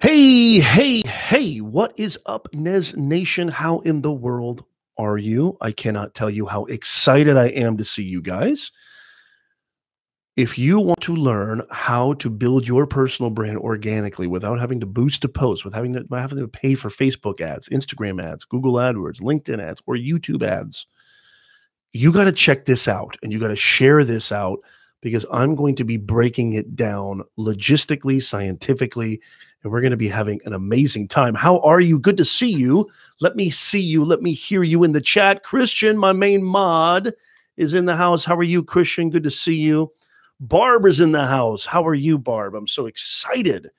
Hey, what is up, Nez Nation? How in the world are you? I cannot tell you how excited I am to see you guys. If you want to learn how to build your personal brand organically without having to boost a post, without having to pay for Facebook ads, Instagram ads, Google AdWords, LinkedIn ads, or YouTube ads, you got to check this out and you got to share this out because I'm going to be breaking it down logistically, scientifically, and we're going to be having an amazing time. How are you? Good to see you. Let me see you. Let me hear you in the chat. Christian, my main mod, is in the house. How are you, Christian? Good to see you. Barb is in the house. How are you, Barb? I'm so excited.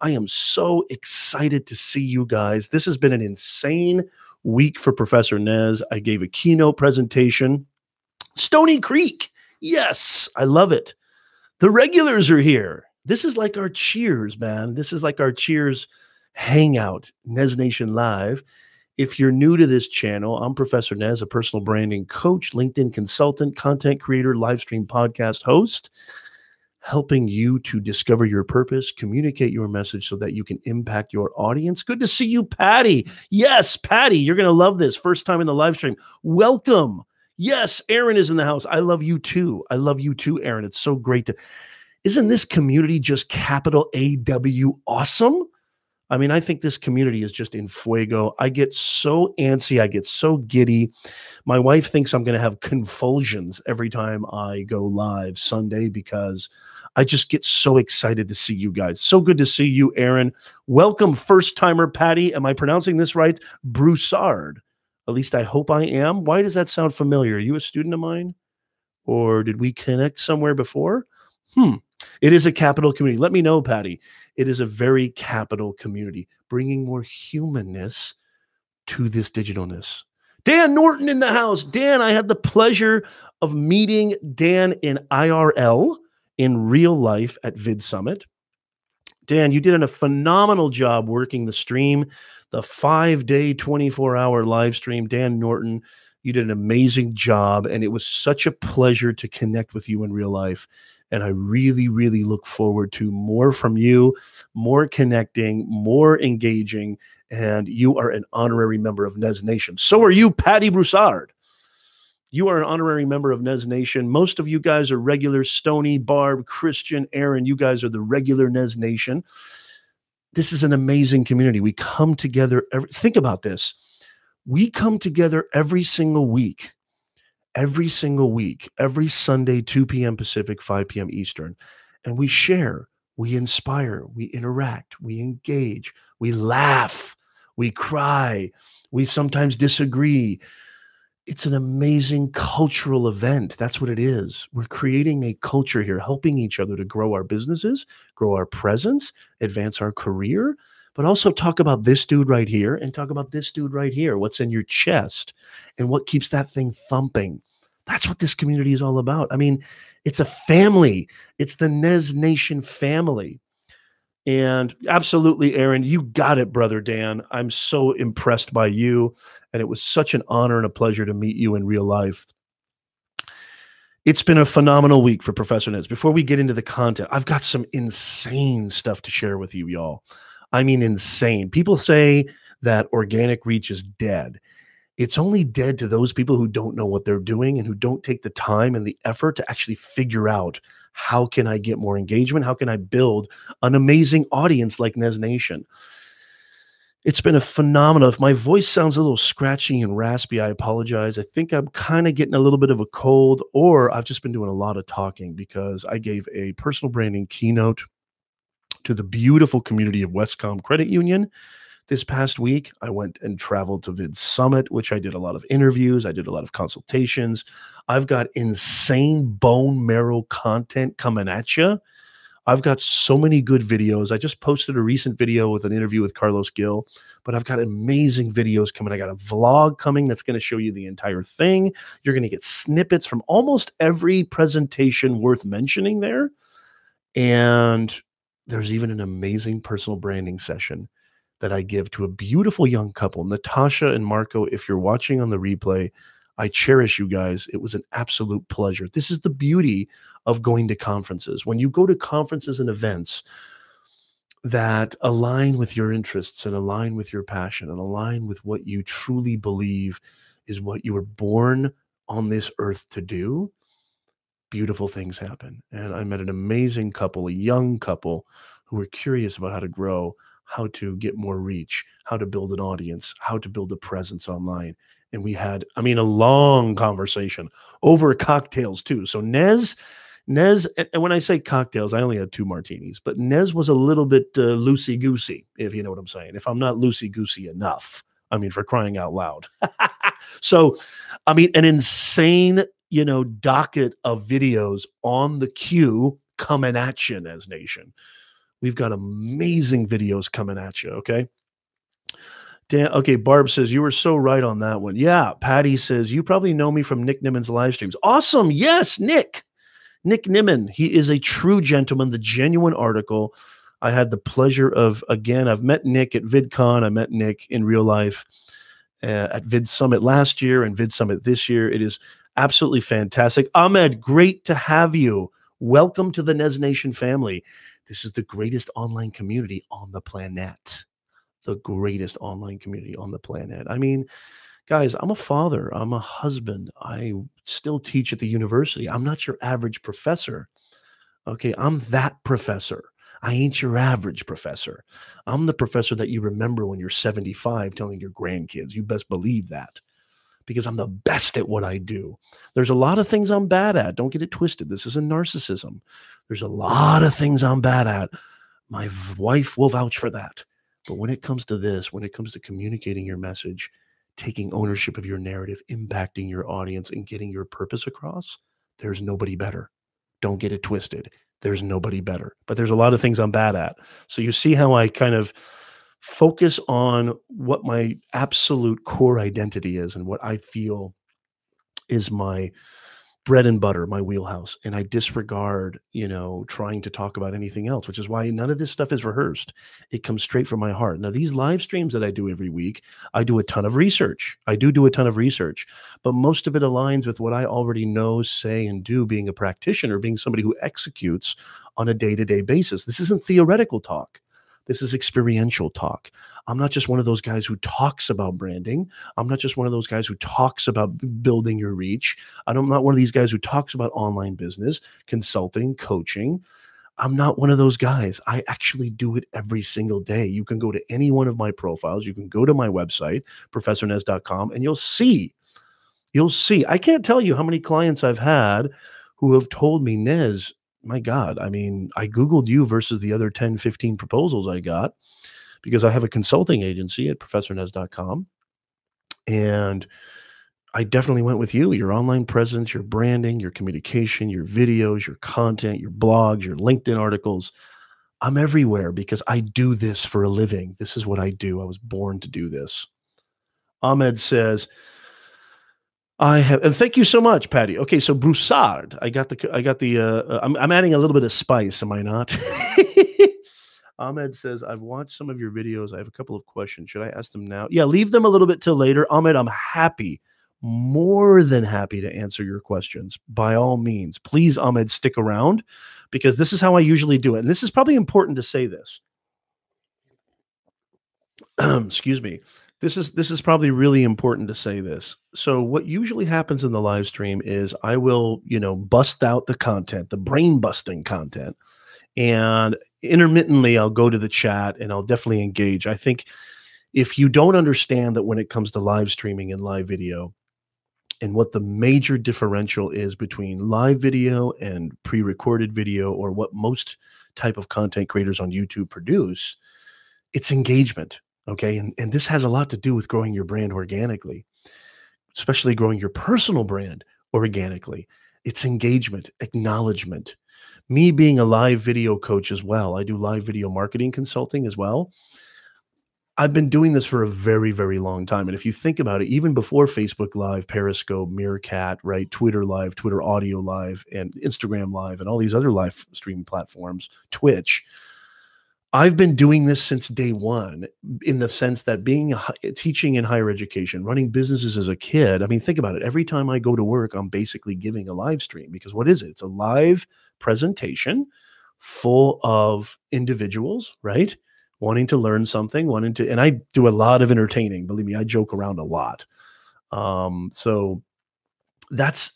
I am so excited to see you guys. This has been an insane week for Professor Nez. I gave a keynote presentation. Stony Creek. Yes, I love it. The regulars are here. This is like our cheers, man. This is like our cheers hangout, Nez Nation Live. If you're new to this channel, I'm Professor Nez, a personal branding coach, LinkedIn consultant, content creator, live stream podcast host, helping you to discover your purpose, communicate your message so that you can impact your audience. Good to see you, Patty. Yes, Patty, you're going to love this. First time in the live stream. Welcome. Yes, Aaron is in the house. I love you too. I love you too, Aaron. It's so great to... Isn't this community just capital AW awesome? I mean, I think this community is just in fuego. I get so antsy. I get so giddy. My wife thinks I'm going to have convulsions every time I go live Sunday because I just get so excited to see you guys. So good to see you, Aaron. Welcome, first-timer Patty. Am I pronouncing this right? Broussard. At least I hope I am. Why does that sound familiar? Are you a student of mine? Or did we connect somewhere before? It is a capital community. Let me know, Patty. It is a very capital community, bringing more humanness to this digitalness. Dan Norton in the house. Dan, I had the pleasure of meeting Dan in IRL, in real life at Vid Summit. Dan, you did a phenomenal job working the stream, the 5-day, 24-hour live stream. Dan Norton, you did an amazing job, and it was such a pleasure to connect with you in real life. And I really, really look forward to more from you, more connecting, more engaging, and you are an honorary member of Nez Nation. So are you, Patty Broussard. You are an honorary member of Nez Nation. Most of you guys are regular. Stony, Barb, Christian, Aaron, you guys are the regular Nez Nation. This is an amazing community. We come together. Think about this. We come together every single week. Every Sunday, 2 p.m. Pacific, 5 p.m. Eastern. And we share, we inspire, we interact, we engage, we laugh, we cry, we sometimes disagree. It's an amazing cultural event. That's what it is. We're creating a culture here, helping each other to grow our businesses, grow our presence, advance our career, but also talk about this dude right here and talk about this dude right here, what's in your chest and what keeps that thing thumping. That's what this community is all about. I mean, it's a family. It's the Nez Nation family. And absolutely, Aaron, you got it, brother Dan. I'm so impressed by you. And it was such an honor and a pleasure to meet you in real life. It's been a phenomenal week for Professor Nez. Before we get into the content, I've got some insane stuff to share with you, y'all. I mean, insane. People say that organic reach is dead. It's only dead to those people who don't know what they're doing and who don't take the time and the effort to actually figure out how can I get more engagement? How can I build an amazing audience like Nez Nation? It's been a phenomenal. If my voice sounds a little scratchy and raspy, I apologize. I think I'm kind of getting a little bit of a cold, or I've just been doing a lot of talking because I gave a personal branding keynote to the beautiful community of Westcom Credit Union. This past week, I went and traveled to Vid Summit, which I did a lot of interviews. I did a lot of consultations. I've got insane bone marrow content coming at you. I've got so many good videos. I just posted a recent video with an interview with Carlos Gil, but I've got amazing videos coming. I got a vlog coming that's going to show you the entire thing. You're going to get snippets from almost every presentation worth mentioning there. And there's even an amazing personal branding session that I give to a beautiful young couple, Natasha and Marco. If you're watching on the replay, I cherish you guys. It was an absolute pleasure. This is the beauty of going to conferences. When you go to conferences and events that align with your interests and align with your passion and align with what you truly believe is what you were born on this earth to do, beautiful things happen. And I met an amazing couple, a young couple who were curious about how to grow, how to get more reach, how to build an audience, how to build a presence online. And we had, I mean, a long conversation over cocktails too. So Nez, and when I say cocktails, I only had 2 martinis, but Nez was a little bit loosey goosey, if you know what I'm saying. If I'm not loosey goosey enough, I mean, for crying out loud. So, I mean, an insane, docket of videos on the queue coming at you, Nez Nation. We've got amazing videos coming at you. Okay. Dan, okay, Barb says, you were so right on that one. Yeah, Patty says, you probably know me from Nick Nimmin's live streams. Awesome. Yes, Nick Nimmin. He is a true gentleman, the genuine article. I had the pleasure of, again, I've met Nick at VidCon. I met Nick in real life at Vid Summit last year and Vid Summit this year. It is absolutely fantastic. Ahmed, great to have you. Welcome to the Nez Nation family. This is the greatest online community on the planet. The greatest online community on the planet. I mean, guys, I'm a father. I'm a husband. I still teach at the university. I'm not your average professor. Okay, I'm that professor. I ain't your average professor. I'm the professor that you remember when you're 75 telling your grandkids. You best believe that, because I'm the best at what I do. There's a lot of things I'm bad at. Don't get it twisted. This isn't narcissism. There's a lot of things I'm bad at. My wife will vouch for that. But when it comes to this, when it comes to communicating your message, taking ownership of your narrative, impacting your audience, and getting your purpose across, there's nobody better. Don't get it twisted. There's nobody better. But there's a lot of things I'm bad at. So you see how I kind of focus on what my absolute core identity is and what I feel is my bread and butter, my wheelhouse. And I disregard, trying to talk about anything else, which is why none of this stuff is rehearsed. It comes straight from my heart. Now, these live streams that I do every week, I do a ton of research. I do a ton of research, but most of it aligns with what I already know, say, and do, being a practitioner, being somebody who executes on a day-to-day basis. This isn't theoretical talk. This is experiential talk. I'm not just one of those guys who talks about branding. I'm not just one of those guys who talks about building your reach. I'm not one of these guys who talks about online business, consulting, coaching. I'm not one of those guys. I actually do it every single day. You can go to any one of my profiles. You can go to my website, professornez.com, and you'll see. I can't tell you how many clients I've had who have told me, Nez, my God, I mean, I Googled you versus the other 10, 15 proposals I got, because I have a consulting agency at professornez.com. And I definitely went with you. Your online presence, your branding, your communication, your videos, your content, your blogs, your LinkedIn articles. I'm everywhere because I do this for a living. This is what I do. I was born to do this. Ahmed says, I have, and thank you so much, Patty. Okay, so Broussard, I'm adding a little bit of spice, am I not? Ahmed says, I've watched some of your videos. I have a couple of questions. Should I ask them now? Yeah, leave them a little bit till later. Ahmed, I'm happy, more than happy to answer your questions. By all means, please, Ahmed, stick around, because this is how I usually do it. And this is probably important to say this. Excuse me. This is probably really important to say this. So what usually happens in the live stream is I will, bust out the content, the brain busting content, and intermittently I'll go to the chat and I'll definitely engage. I think if you don't understand that when it comes to live streaming and live video, and what the major differential is between live video and pre-recorded video, or what most type of content creators on YouTube produce, it's engagement. Okay. And this has a lot to do with growing your brand organically, especially growing your personal brand organically. It's engagement, acknowledgement. Me being a live video coach as well, I do live video marketing consulting as well. I've been doing this for a very, very long time. And if you think about it, even before Facebook Live, Periscope, Meerkat, right, Twitter Live, Twitter Audio Live, and Instagram Live, and all these other live streaming platforms, Twitch, I've been doing this since day one in the sense that teaching in higher education, running businesses as a kid. I mean, think about it. Every time I go to work, I'm basically giving a live stream because what is it? It's a live presentation full of individuals, right? Wanting to learn something, and I do a lot of entertaining. Believe me, I joke around a lot. So that's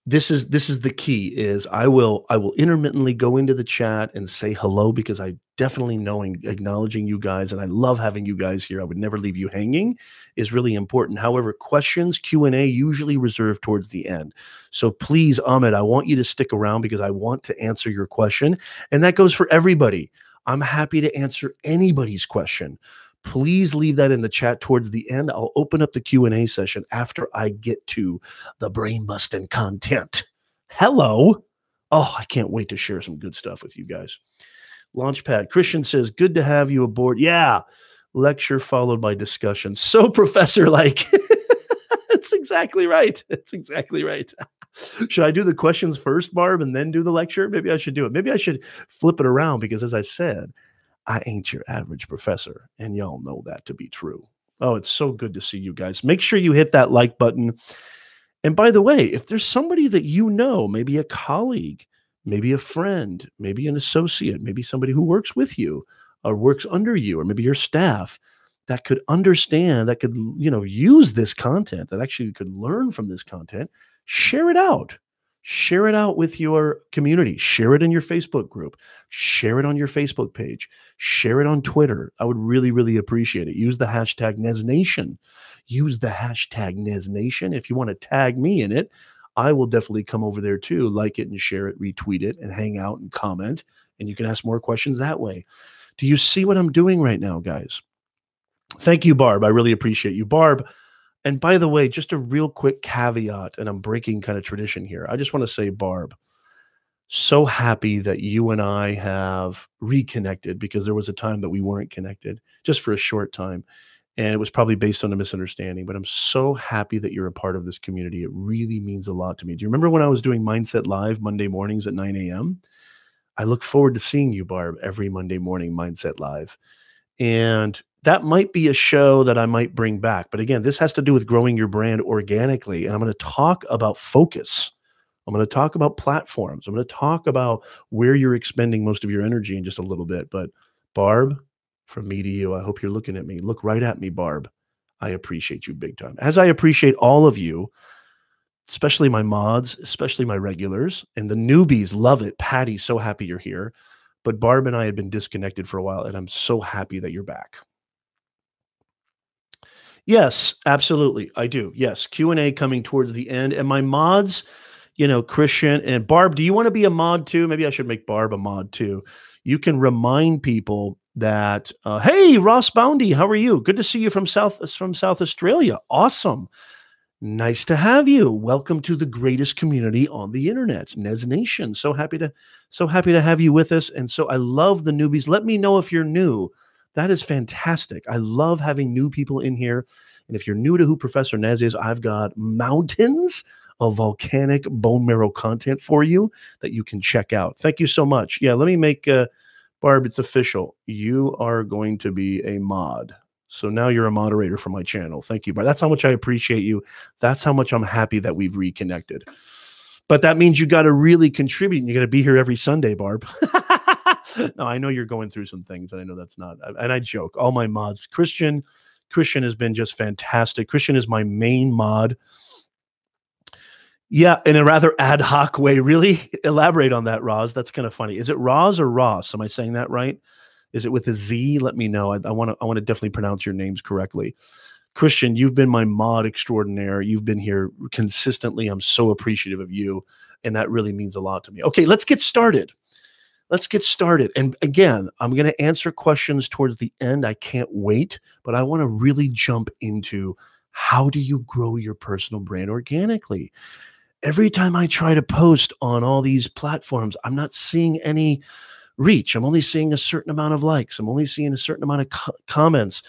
this is the key is I will intermittently go into the chat and say hello because I definitely know acknowledging you guys, and I love having you guys here. I would never leave you hanging is really important. However, questions Q&A usually reserved towards the end. So please, Ahmed, I want you to stick around because I want to answer your question, and that goes for everybody. I'm happy to answer anybody's question. Please leave that in the chat towards the end. I'll open up the Q&A session after I get to the brain-busting content. Hello. Oh, I can't wait to share some good stuff with you guys. Launchpad. Christian says, good to have you aboard. Yeah. Lecture followed by discussion. So professor-like. That's exactly right. That's exactly right. Should I do the questions first, Barb, and then do the lecture? Maybe I should do it. Maybe I should flip it around because, as I said, I ain't your average professor, and y'all know that to be true. Oh, it's so good to see you guys. Make sure you hit that like button. And by the way, if there's somebody that you know, maybe a colleague, maybe a friend, maybe an associate, maybe somebody who works with you or works under you, or maybe your staff that could understand, that could, use this content, that actually could learn from this content, share it out. Share it out with your community. Share it in your Facebook group. Share it on your Facebook page. Share it on Twitter. I would really, really appreciate it. Use the hashtag NezNation. Use the hashtag NezNation. If you want to tag me in it, I will definitely come over there too. Like it and share it, retweet it, and hang out and comment. And you can ask more questions that way. Do you see what I'm doing right now, guys? Thank you, Barb. I really appreciate you. Barb, and by the way, just a real quick caveat, and I'm breaking kind of tradition here. I just want to say, Barb, so happy that you and I have reconnected because there was a time that we weren't connected just for a short time. And it was probably based on a misunderstanding, but I'm so happy that you're a part of this community. It really means a lot to me. Do you remember when I was doing Mindset Live Monday mornings at 9 a.m.? I look forward to seeing you, Barb, every Monday morning, Mindset Live. And that might be a show that I might bring back. But again, this has to do with growing your brand organically. And I'm going to talk about focus. I'm going to talk about platforms. I'm going to talk about where you're expending most of your energy in just a little bit. But Barb, from me to you, I hope you're looking at me. Look right at me, Barb. I appreciate you big time. As I appreciate all of you, especially my mods, especially my regulars, and the newbies love it. Patty, so happy you're here. But Barb and I had been disconnected for a while, and I'm so happy that you're back. Yes, absolutely. I do. Yes. Q&A coming towards the end. And my mods, Christian and Barb, do you want to be a mod too? Maybe I should make Barb a mod too. You can remind people that, hey, Ross Boundy, how are you? Good to see you from South Australia. Awesome. Nice to have you. Welcome to the greatest community on the internet, Nez Nation. So happy to have you with us. And so I love the newbies. Let me know if you're new. That is fantastic. I love having new people in here. And if you're new to who Professor Nez is, I've got mountains of volcanic bone marrow content for you that you can check out. Thank you so much. Yeah, let me make, Barb, it's official. You are going to be a mod. So now you're a moderator for my channel. Thank you, Barb. That's how much I appreciate you. That's how much I'm happy that we've reconnected. But that means you got to really contribute. And you got to be here every Sunday, Barb. No, I know you're going through some things, and I know that's not, and I joke. All my mods, Christian has been just fantastic. Christian is my main mod. Yeah, in a rather ad hoc way. Really elaborate on that, Roz. That's kind of funny. Is it Roz or Ross? Am I saying that right? Is it with a Z? Let me know. I want to definitely pronounce your names correctly. Christian, you've been my mod extraordinaire. You've been here consistently. I'm so appreciative of you, and that really means a lot to me. Okay, let's get started. Let's get started. And again, I'm going to answer questions towards the end. I can't wait, but I want to really jump into how do you grow your personal brand organically? Every time I try to post on all these platforms, I'm not seeing any reach. I'm only seeing a certain amount of likes. I'm only seeing a certain amount of comments.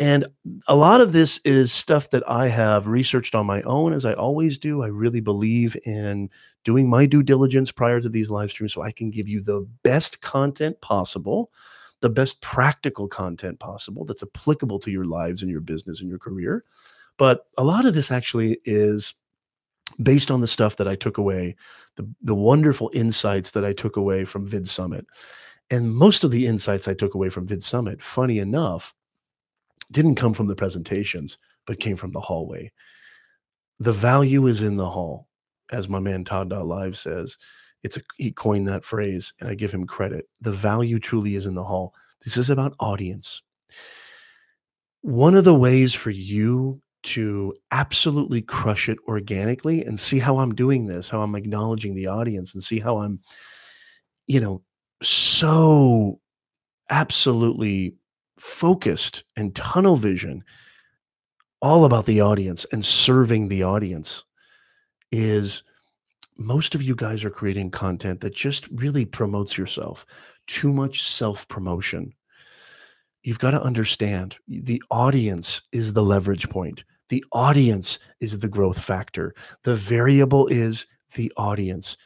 And a lot of this is stuff that I have researched on my own, as I always do. I really believe in doing my due diligence prior to these live streams so I can give you the best content possible, the best practical content possible that's applicable to your lives and your business and your career. But a lot of this actually is based on the stuff that I took away, the wonderful insights that I took away from Vid Summit. And most of the insights I took away from Vid Summit, funny enough, didn't come from the presentations, but came from the hallway. The value is in the hall, as my man Todd.Live says. He coined that phrase, and I give him credit. The value truly is in the hall. This is about audience. One of the ways for you to absolutely crush it organically and see how I'm doing this, how I'm acknowledging the audience and see how I'm, you know, so absolutely focused and tunnel vision all about the audience and serving the audience is most of you guys are creating content that just really promotes yourself. Too much self-promotion. You've got to understand the audience is the leverage point. The audience is the growth factor. The variable is the audience.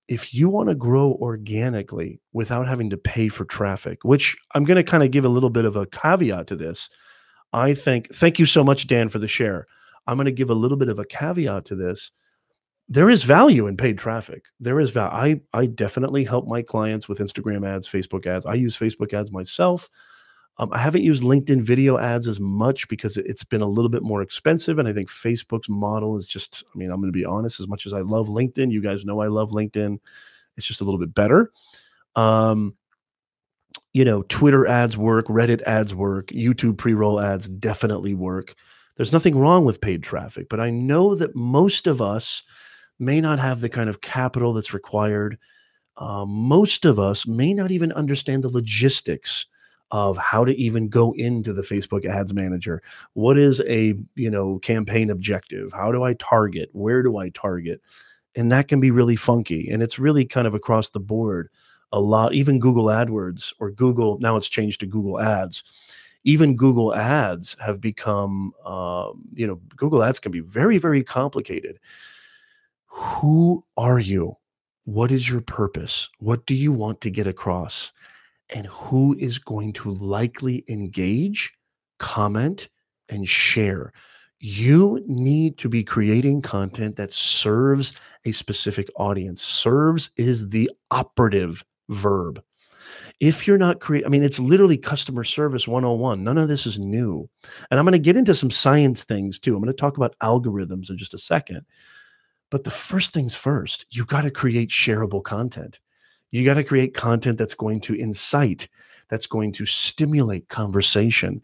If you want to grow organically without having to pay for traffic, which I'm going to kind of give a little bit of a caveat to this, I think, thank you so much, Dan, for the share. I'm going to give a little bit of a caveat to this. There is value in paid traffic. There is value. I definitely help my clients with Instagram ads, Facebook ads. I use Facebook ads myself. I haven't used LinkedIn video ads as much because it's been a little bit more expensive. And I think Facebook's model is just, I mean, I'm going to be honest, as much as I love LinkedIn, you guys know I love LinkedIn. It's just a little bit better. Twitter ads work, Reddit ads work, YouTube pre-roll ads definitely work. There's nothing wrong with paid traffic, but I know that most of us may not have the kind of capital that's required. Most of us may not even understand the logistics of how to even go into the Facebook ads manager. What is a, campaign objective? How do I target? Where do I target? And that can be really funky. And it's really kind of across the board a lot, even Google AdWords or Google, now it's changed to Google Ads. Even Google Ads have become, Google Ads can be very, very complicated. Who are you? What is your purpose? What do you want to get across? And who is going to likely engage, comment, and share? You need to be creating content that serves a specific audience. Serves is the operative verb. If you're not creating, I mean, it's literally customer service 101. None of this is new. And I'm going to get into some science things too. I'm going to talk about algorithms in just a second. But the first things first, you got to create shareable content. You got to create content that's going to incite, that's going to stimulate conversation.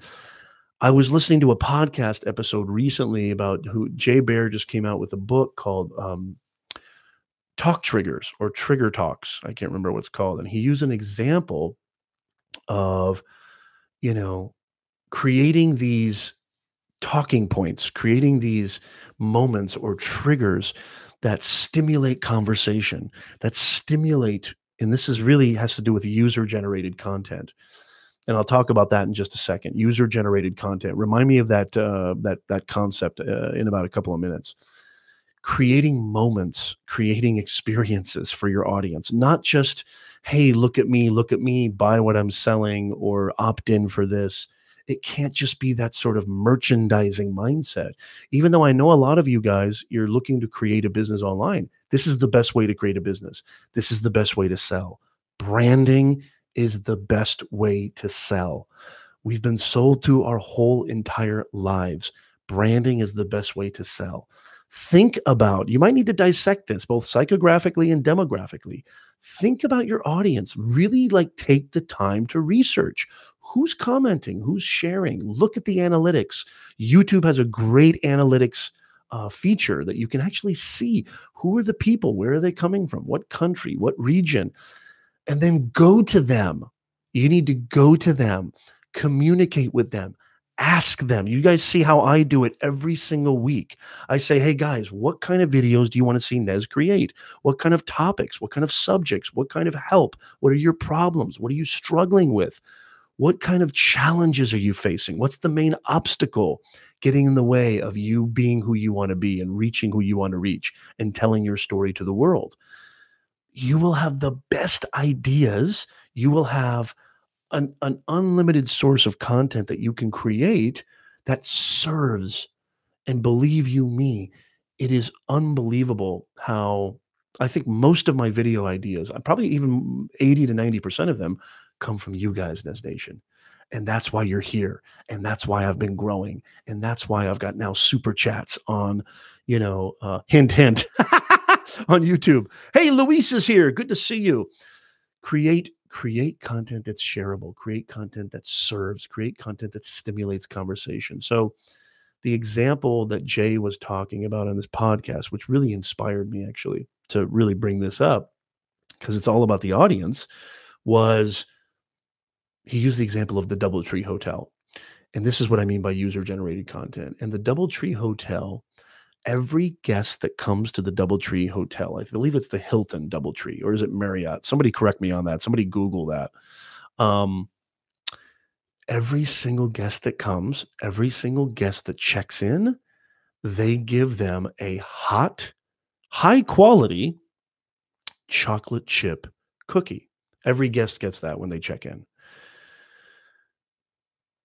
I was listening to a podcast episode recently about Jay Baer just came out with a book called Talk Triggers or Trigger Talks. I can't remember what it's called. And he used an example of, creating these talking points, creating these moments or triggers that stimulate conversation, that stimulate, and this is really has to do with user-generated content. And I'll talk about that in just a second. User-generated content. Remind me of that that concept in about a couple of minutes. Creating moments, creating experiences for your audience, not just, hey, look at me, buy what I'm selling, or opt in for this. It can't just be that sort of merchandising mindset. Even though I know a lot of you guys, you're looking to create a business online. This is the best way to create a business. This is the best way to sell. Branding is the best way to sell. We've been sold to our whole entire lives. Branding is the best way to sell. Think about, you might need to dissect this both psychographically and demographically. Think about your audience. Really take the time to research. Who's commenting? Who's sharing? Look at the analytics. YouTube has a great analytics feature that you can actually see who are the people, where are they coming from, what country, what region, and then go to them. You need to go to them, communicate with them, ask them. You guys see how I do it every single week. I say, hey guys, what kind of videos do you want to see Nez create? What kind of topics? What kind of subjects? What kind of help? What are your problems? What are you struggling with? What kind of challenges are you facing? What's the main obstacle getting in the way of you being who you want to be and reaching who you want to reach and telling your story to the world? You will have the best ideas. You will have an unlimited source of content that you can create that serves. And believe you me, it is unbelievable how I think most of my video ideas, probably even 80 to 90% of them come from you guys, Nez Nation. And that's why you're here. And that's why I've been growing. And that's why I've got now super chats on, hint, hint, on YouTube. Hey, Luis is here. Good to see you. Create content that's shareable, create content that serves, create content that stimulates conversation. So the example that Jay was talking about on this podcast, which really inspired me actually to really bring this up, because it's all about the audience, was he used the example of the DoubleTree Hotel. And this is what I mean by user-generated content. And the DoubleTree Hotel, every guest that comes to the DoubleTree Hotel, I believe it's the Hilton DoubleTree, or is it Marriott? Somebody correct me on that. Somebody Google that. Every single guest that comes, every single guest that checks in, they give them a hot, high quality chocolate chip cookie. Every guest gets that when they check in.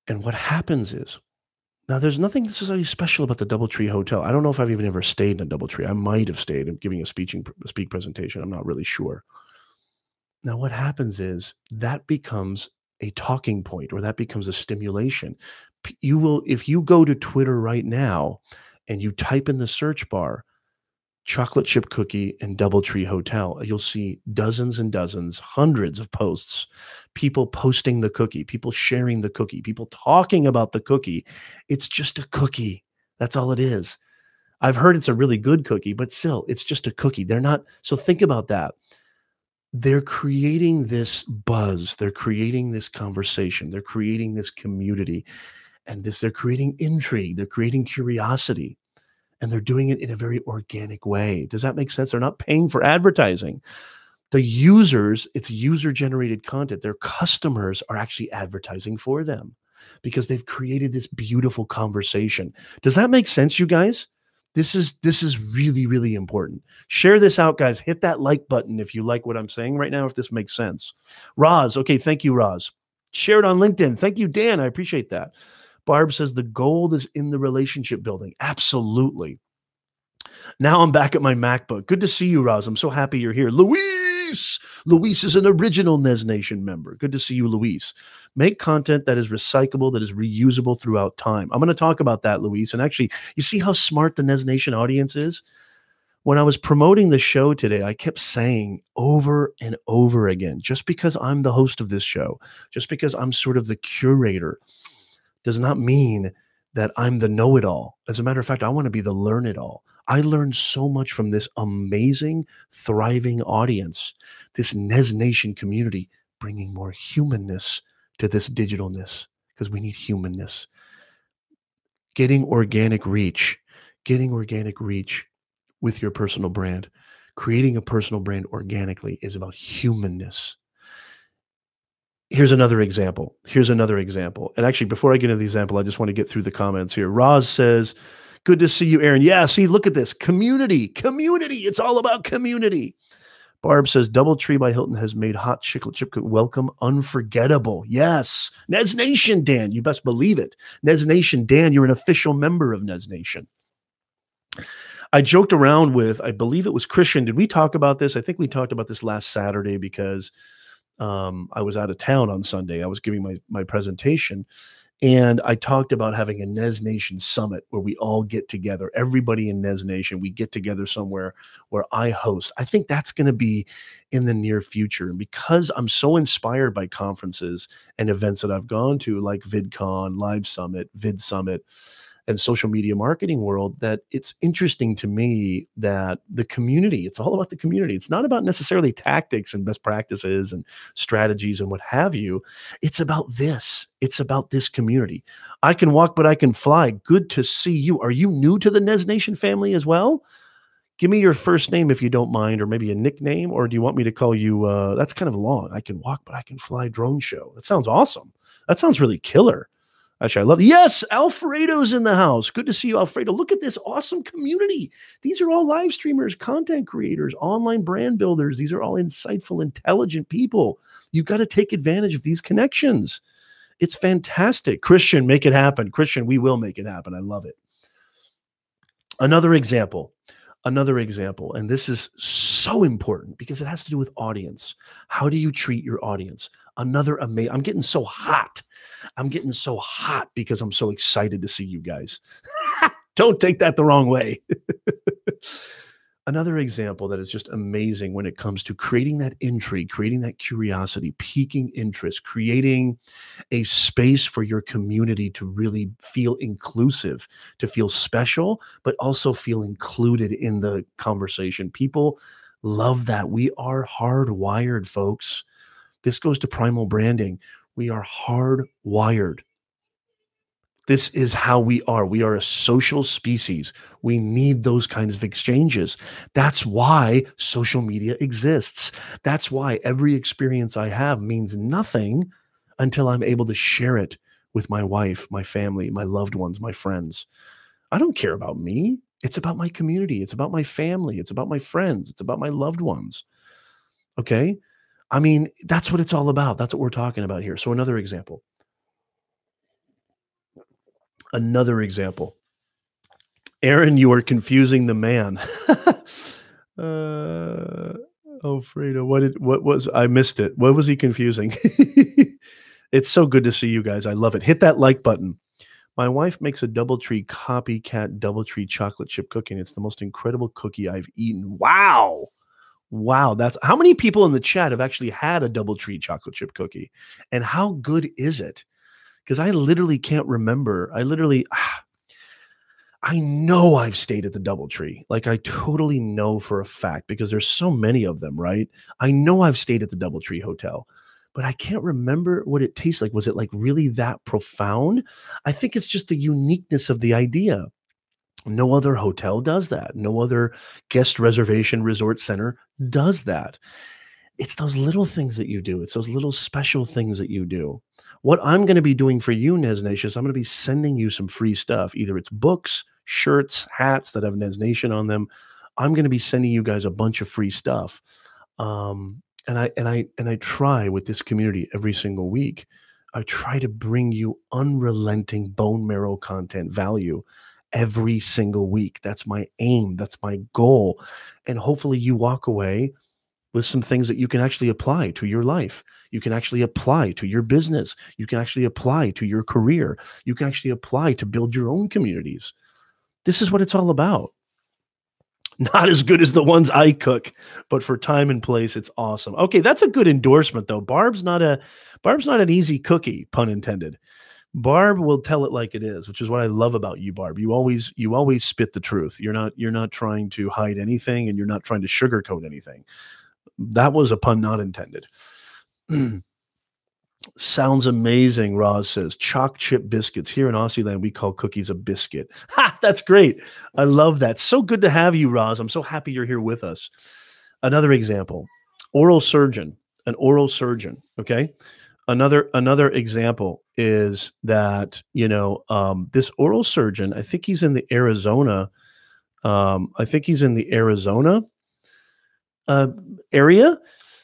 And what happens is, now there's nothing necessarily special about the DoubleTree Hotel. I don't know if I've even ever stayed in a DoubleTree. I might have stayed. I'm giving a speak presentation. I'm not really sure. Now what happens is that becomes a talking point, or that becomes a stimulation. If you go to Twitter right now and you type in the search bar, chocolate chip cookie and DoubleTree Hotel, you'll see dozens and dozens, hundreds of posts, people posting the cookie, people sharing the cookie, people talking about the cookie. It's just a cookie. That's all it is. I've heard it's a really good cookie, but still, it's just a cookie. They're not. So think about that. They're creating this buzz. They're creating this conversation. They're creating this community, and they're creating intrigue. They're creating curiosity. And they're doing it in a very organic way. Does that make sense? They're not paying for advertising. The users, it's user-generated content. Their customers are actually advertising for them because they've created this beautiful conversation. Does that make sense, you guys? This is really, really important. Share this out, guys. Hit that like button if you like what I'm saying right now, if this makes sense. Roz, okay, thank you, Roz. Share it on LinkedIn. Thank you, Dan. I appreciate that. Barb says the gold is in the relationship building. Absolutely. Now I'm back at my MacBook. Good to see you, Roz. I'm so happy you're here. Luis! Luis is an original Nez Nation member. Good to see you, Luis. Make content that is recyclable, that is reusable throughout time. I'm going to talk about that, Luis. And actually, you see how smart the Nez Nation audience is? When I was promoting the show today, I kept saying over and over again, just because I'm the host of this show, just because I'm sort of the curator, does not mean that I'm the know-it-all. As a matter of fact, I want to be the learn-it-all. I learned so much from this amazing, thriving audience, this Nez Nation community, bringing more humanness to this digitalness, because we need humanness. Getting organic reach with your personal brand. Creating a personal brand organically is about humanness. Here's another example. And actually, before I get into the example, I just want to get through the comments here. Roz says, good to see you, Aaron. Yeah, see, look at this. Community. It's all about community. Barb says, DoubleTree by Hilton has made hot chocolate chip welcome unforgettable. Yes. Nez Nation, Dan. You best believe it. Nez Nation, Dan, you're an official member of Nez Nation. I joked around with, I believe it was Christian. Did we talk about this? I think we talked about this last Saturday because I was out of town on Sunday. I was giving my presentation, and I talked about having a Nez Nation summit where we all get together. Everybody in Nez Nation, we get together somewhere where I host. I think that's going to be in the near future. And because I'm so inspired by conferences and events that I've gone to, like VidCon, Live Summit, Vid Summit, and social media marketing world, that it's interesting to me that the community, it's all about the community. It's not about necessarily tactics and best practices and strategies and what have you. It's about this. It's about this community. I can walk, but I can fly. Good to see you. Are you new to the Nez Nation family as well? Give me your first name if you don't mind, or maybe a nickname, or do you want me to call you, that's kind of long. I can walk, but I can fly drone show. That sounds awesome. That sounds really killer. Actually, I love it. Yes, Alfredo's in the house. Good to see you, Alfredo. Look at this awesome community. These are all live streamers, content creators, online brand builders. These are all insightful, intelligent people. You've got to take advantage of these connections. It's fantastic. Christian, make it happen. Christian, we will make it happen. I love it. Another example, and this is so important because it has to do with audience. How do you treat your audience? Another amazing, I'm getting so hot. I'm getting so hot because I'm so excited to see you guys. Don't take that the wrong way. Another example that is just amazing when it comes to creating that intrigue, creating that curiosity, piquing interest, creating a space for your community to really feel inclusive, to feel special, but also feel included in the conversation. People love that. We are hardwired, folks. This goes to primal branding. We are hardwired. This is how we are. We are a social species. We need those kinds of exchanges. That's why social media exists. That's why every experience I have means nothing until I'm able to share it with my wife, my family, my loved ones, my friends. I don't care about me. It's about my community. It's about my family. It's about my friends. It's about my loved ones. Okay? I mean, that's what it's all about. That's what we're talking about here. So another example. Aaron, you are confusing the man. Alfredo, what was, I missed it. What was he confusing? It's so good to see you guys. I love it. Hit that like button. My wife makes a DoubleTree copycat DoubleTree chocolate chip cookie, and it's the most incredible cookie I've eaten. Wow. Wow. That's how many people in the chat have actually had a DoubleTree chocolate chip cookie, and how good is it? Because I literally can't remember. I know I've stayed at the DoubleTree. Like, I totally know for a fact because there's so many of them, right? I know I've stayed at the DoubleTree Hotel, but I can't remember what it tastes like. Was it like really that profound? I think it's just the uniqueness of the idea. No other hotel does that. No other guest reservation resort center does that. It's those little things that you do. It's those little special things that you do. What I'm going to be doing for you, Nez Nation, is I'm going to be sending you some free stuff. Either it's books, shirts, hats that have Nez Nation on them. I'm going to be sending you guys a bunch of free stuff. And I try with this community every single week. I try to bring you unrelenting bone marrow content value every single week. That's my aim. That's my goal. And hopefully you walk away with some things that you can actually apply to your life. You can actually apply to your business. You can actually apply to your career. You can actually apply to build your own communities. This is what it's all about. Not as good as the ones I cook, but for time and place, it's awesome. Okay, that's a good endorsement, though. Barb's not an easy cookie, pun intended. Barb will tell it like it is, which is what I love about you, Barb. You always spit the truth. You're not trying to hide anything, and you're not trying to sugarcoat anything. That was a pun not intended. Sounds amazing, Roz says. Chalk chip biscuits. Here in Aussie land, we call cookies a biscuit. Ha! That's great. I love that. So good to have you, Roz. I'm so happy you're here with us. Another example. Oral surgeon. An oral surgeon. Okay. Another example is that, this oral surgeon, I think he's in the Arizona. Area.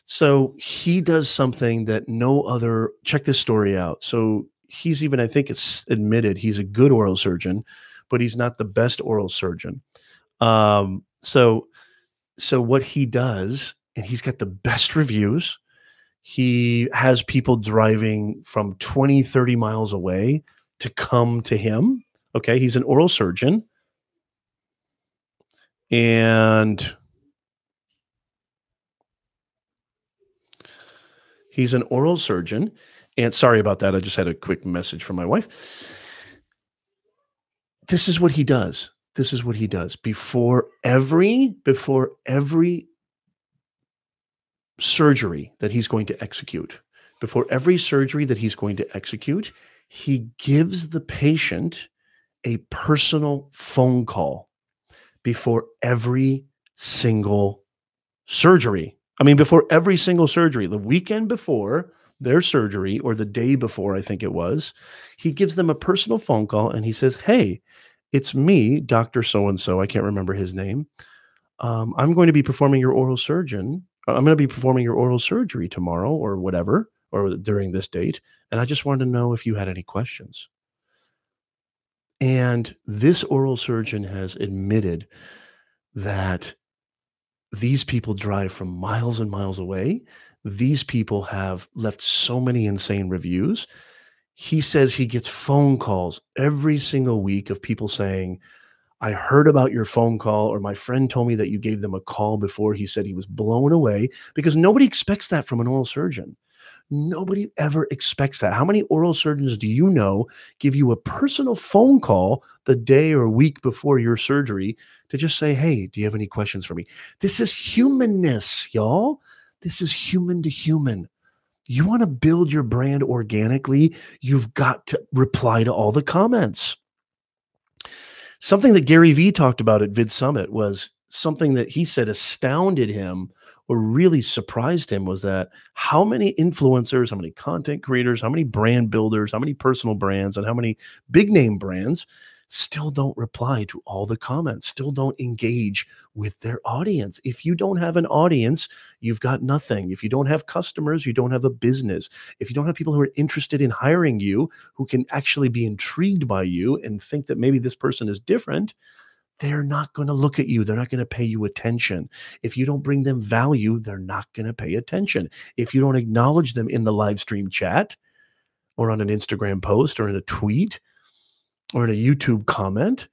So he does something that no other, check this story out. So he's even, I think it's admitted he's a good oral surgeon, but he's not the best oral surgeon. So what he does, and he's got the best reviews. He has people driving from 20, 30 miles away to come to him. Okay. He's an oral surgeon. And he's an oral surgeon. And sorry about that. I just had a quick message from my wife. This is what he does. Before every surgery that he's going to execute, he gives the patient a personal phone call before every single surgery. I mean, before every single surgery, the weekend before their surgery or the day before, I think it was, he gives them a personal phone call and he says, "Hey, it's me, Dr. So and so. I can't remember his name. I'm going to be performing your oral surgeon. I'm going to be performing your oral surgery tomorrow or whatever, or during this date. And I just wanted to know if you had any questions." And this oral surgeon has admitted that these people drive from miles and miles away. These people have left so many insane reviews. He says he gets phone calls every single week of people saying, "I heard about your phone call," or "My friend told me that you gave them a call before." He said he was blown away because nobody expects that from an oral surgeon. Nobody ever expects that. How many oral surgeons do you know give you a personal phone call the day or week before your surgery to just say, "Hey, do you have any questions for me?" This is humanness, y'all. This is human to human. You want to build your brand organically, you've got to reply to all the comments. Something that Gary Vee talked about at Vid Summit was something that he said astounded him or really surprised him was that how many influencers, how many content creators, how many brand builders, how many personal brands, and how many big name brands still don't reply to all the comments, still don't engage with their audience. If you don't have an audience, you've got nothing. If you don't have customers, you don't have a business. If you don't have people who are interested in hiring you, who can actually be intrigued by you and think that maybe this person is different, they're not going to look at you. They're not going to pay you attention. If you don't bring them value, they're not going to pay attention. If you don't acknowledge them in the live stream chat or on an Instagram post or in a tweet or in a YouTube comment,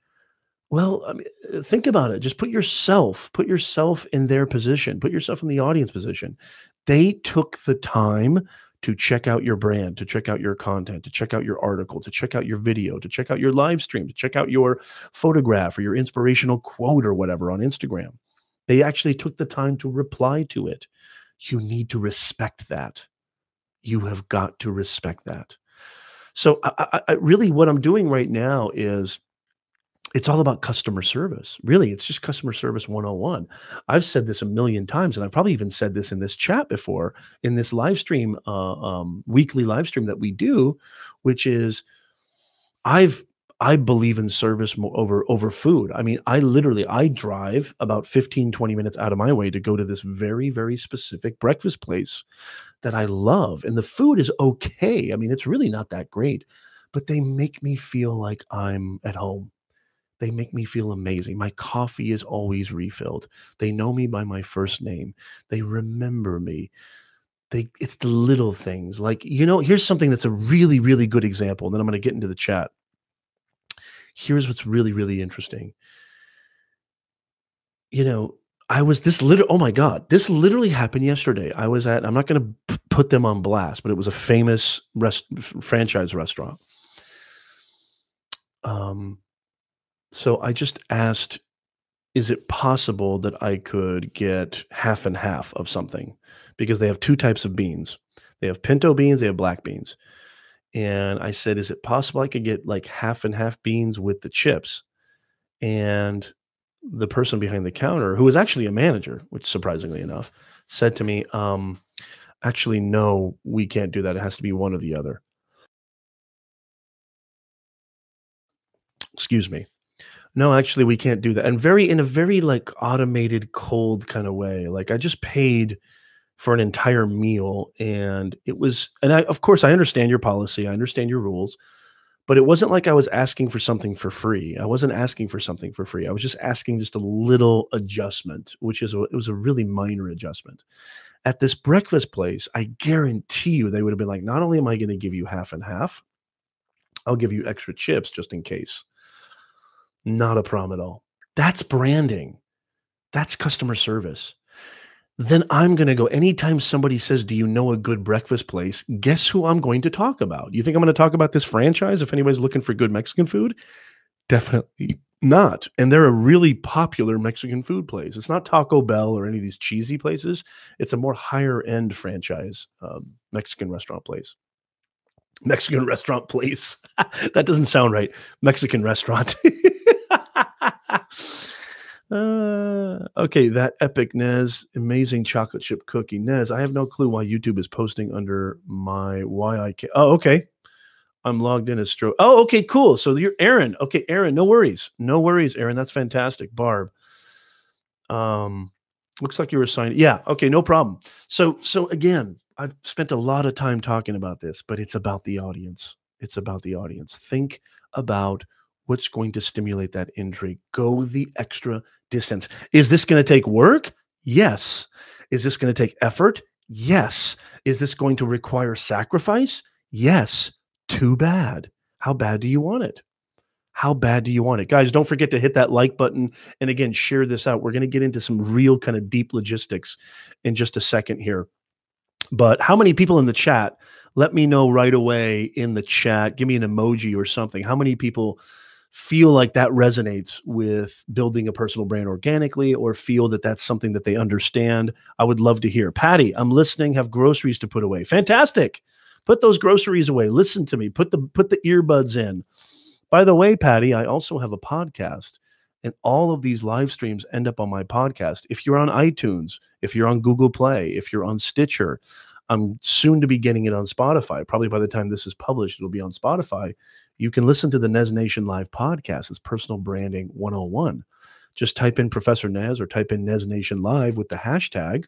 well, I mean, think about it. Just put yourself in their position, put yourself in the audience position. They took the time to check out your brand, to check out your content, to check out your article, to check out your video, to check out your live stream, to check out your photograph or your inspirational quote or whatever on Instagram. They actually took the time to reply to it. You need to respect that. You have got to respect that. So I really, what I'm doing right now is it's all about customer service. Really, it's just customer service 101. I've said this a million times, and I've probably even said this in this chat before, in this live stream, weekly live stream that we do, which is I've I believe in service over food. I mean, I drive about 15, 20 minutes out of my way to go to this very, very specific breakfast place that I love. And the food is okay. I mean, it's really not that great, but they make me feel like I'm at home. They make me feel amazing. My coffee is always refilled. They know me by my first name. They remember me. It's the little things. Like, here's something that's a really, really good example. And then I'm going to get into the chat. Here's what's really, really interesting. I was this literally, oh my God, this literally happened yesterday. I'm not going to put them on blast, but it was a famous franchise restaurant. So I just asked, is it possible that I could get half and half of something? Because they have two types of beans. They have pinto beans, they have black beans. And I said, is it possible I could get like half and half beans with the chips? And the person behind the counter, who was actually a manager, which surprisingly enough, said to me, actually, no, we can't do that. It has to be one or the other. Excuse me. No, actually, we can't do that. And in a very like automated, cold kind of way. Like I just paid for an entire meal of course, I understand your policy. I understand your rules, but it wasn't like I was asking for something for free. I wasn't asking for something for free. I was just asking just a little adjustment, it was a really minor adjustment. At this breakfast place, I guarantee you they would have been like, not only am I going to give you half and half, I'll give you extra chips just in case. Not a problem at all. That's branding. That's customer service. Then I'm going to go anytime somebody says, "Do you know a good breakfast place?" Guess who I'm going to talk about? You think I'm going to talk about this franchise if anybody's looking for good Mexican food? Definitely not. And they're a really popular Mexican food place. It's not Taco Bell or any of these cheesy places. It's a more higher end franchise Mexican restaurant place. Mexican restaurant place. That doesn't sound right. Mexican restaurant. Okay, that epic Nez, amazing chocolate chip cookie. Nez, I have no clue why YouTube is posting under my YIK. Oh, okay. I'm logged in as Stro. Oh, okay, cool. So you're Aaron. Okay, Aaron, no worries. No worries, Aaron. That's fantastic. Barb. Um, looks like you were signed. Yeah, okay, no problem. So again, I've spent a lot of time talking about this, but it's about the audience. It's about the audience. Think about what's going to stimulate that intrigue. Go the extra distance. Is this going to take work? Yes. Is this going to take effort? Yes. Is this going to require sacrifice? Yes. Too bad. How bad do you want it? How bad do you want it? Guys, don't forget to hit that like button and again, share this out. We're going to get into some real kind of deep logistics in just a second here. But how many people in the chat? Let me know right away in the chat. Give me an emoji or something. How many people feel like that resonates with building a personal brand organically or feel that that's something that they understand? I would love to hear. Patty, I'm listening, have groceries to put away. Fantastic. Put those groceries away. Listen to me. Put the earbuds in. By the way, Patty, I also have a podcast, and all of these live streams end up on my podcast. If you're on iTunes, if you're on Google Play, if you're on Stitcher, I'm soon to be getting it on Spotify. Probably by the time this is published, it'll be on Spotify. You can listen to the Nez Nation Live podcast. It's Personal Branding 101. Just type in Professor Nez or type in Nez Nation Live with the hashtag,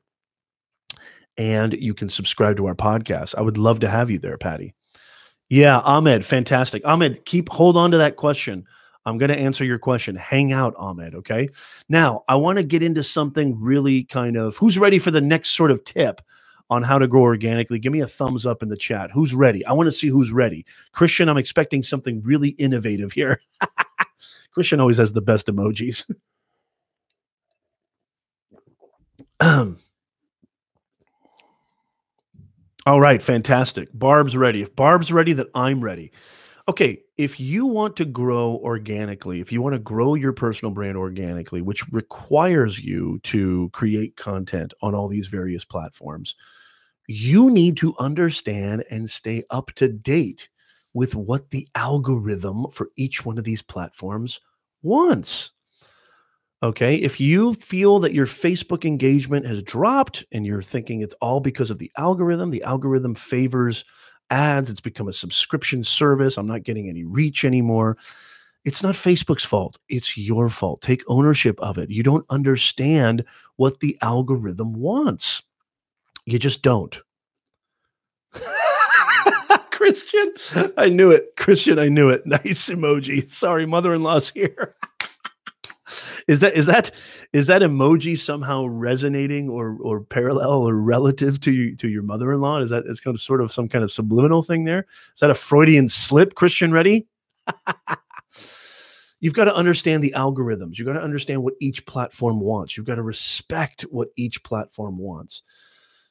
and you can subscribe to our podcast. I would love to have you there, Patty. Yeah, Ahmed, fantastic. Ahmed, hold on to that question. I'm going to answer your question. Hang out, Ahmed, okay? Now, I want to get into something really kind of, who's ready for the next sort of tip on how to grow organically? Give me a thumbs up in the chat. Who's ready? I want to see who's ready. Christian, I'm expecting something really innovative here. Christian always has the best emojis. All right, fantastic. Barb's ready. If Barb's ready, then I'm ready. Okay, if you want to grow organically, if you want to grow your personal brand organically, which requires you to create content on all these various platforms, you need to understand and stay up to date with what the algorithm for each one of these platforms wants. Okay, if you feel that your Facebook engagement has dropped and you're thinking it's all because of the algorithm favors ads, it's become a subscription service, I'm not getting any reach anymore. It's not Facebook's fault, it's your fault. Take ownership of it. You don't understand what the algorithm wants. You just don't. Christian, I knew it. Christian, I knew it. Nice emoji. Sorry, mother-in-law's here. Is that emoji somehow resonating or parallel or relative to your mother-in-law? Is that it's kind of sort of some kind of subliminal thing there? Is that a Freudian slip? Christian, ready? You've got to understand the algorithms. You've got to understand what each platform wants. You've got to respect what each platform wants.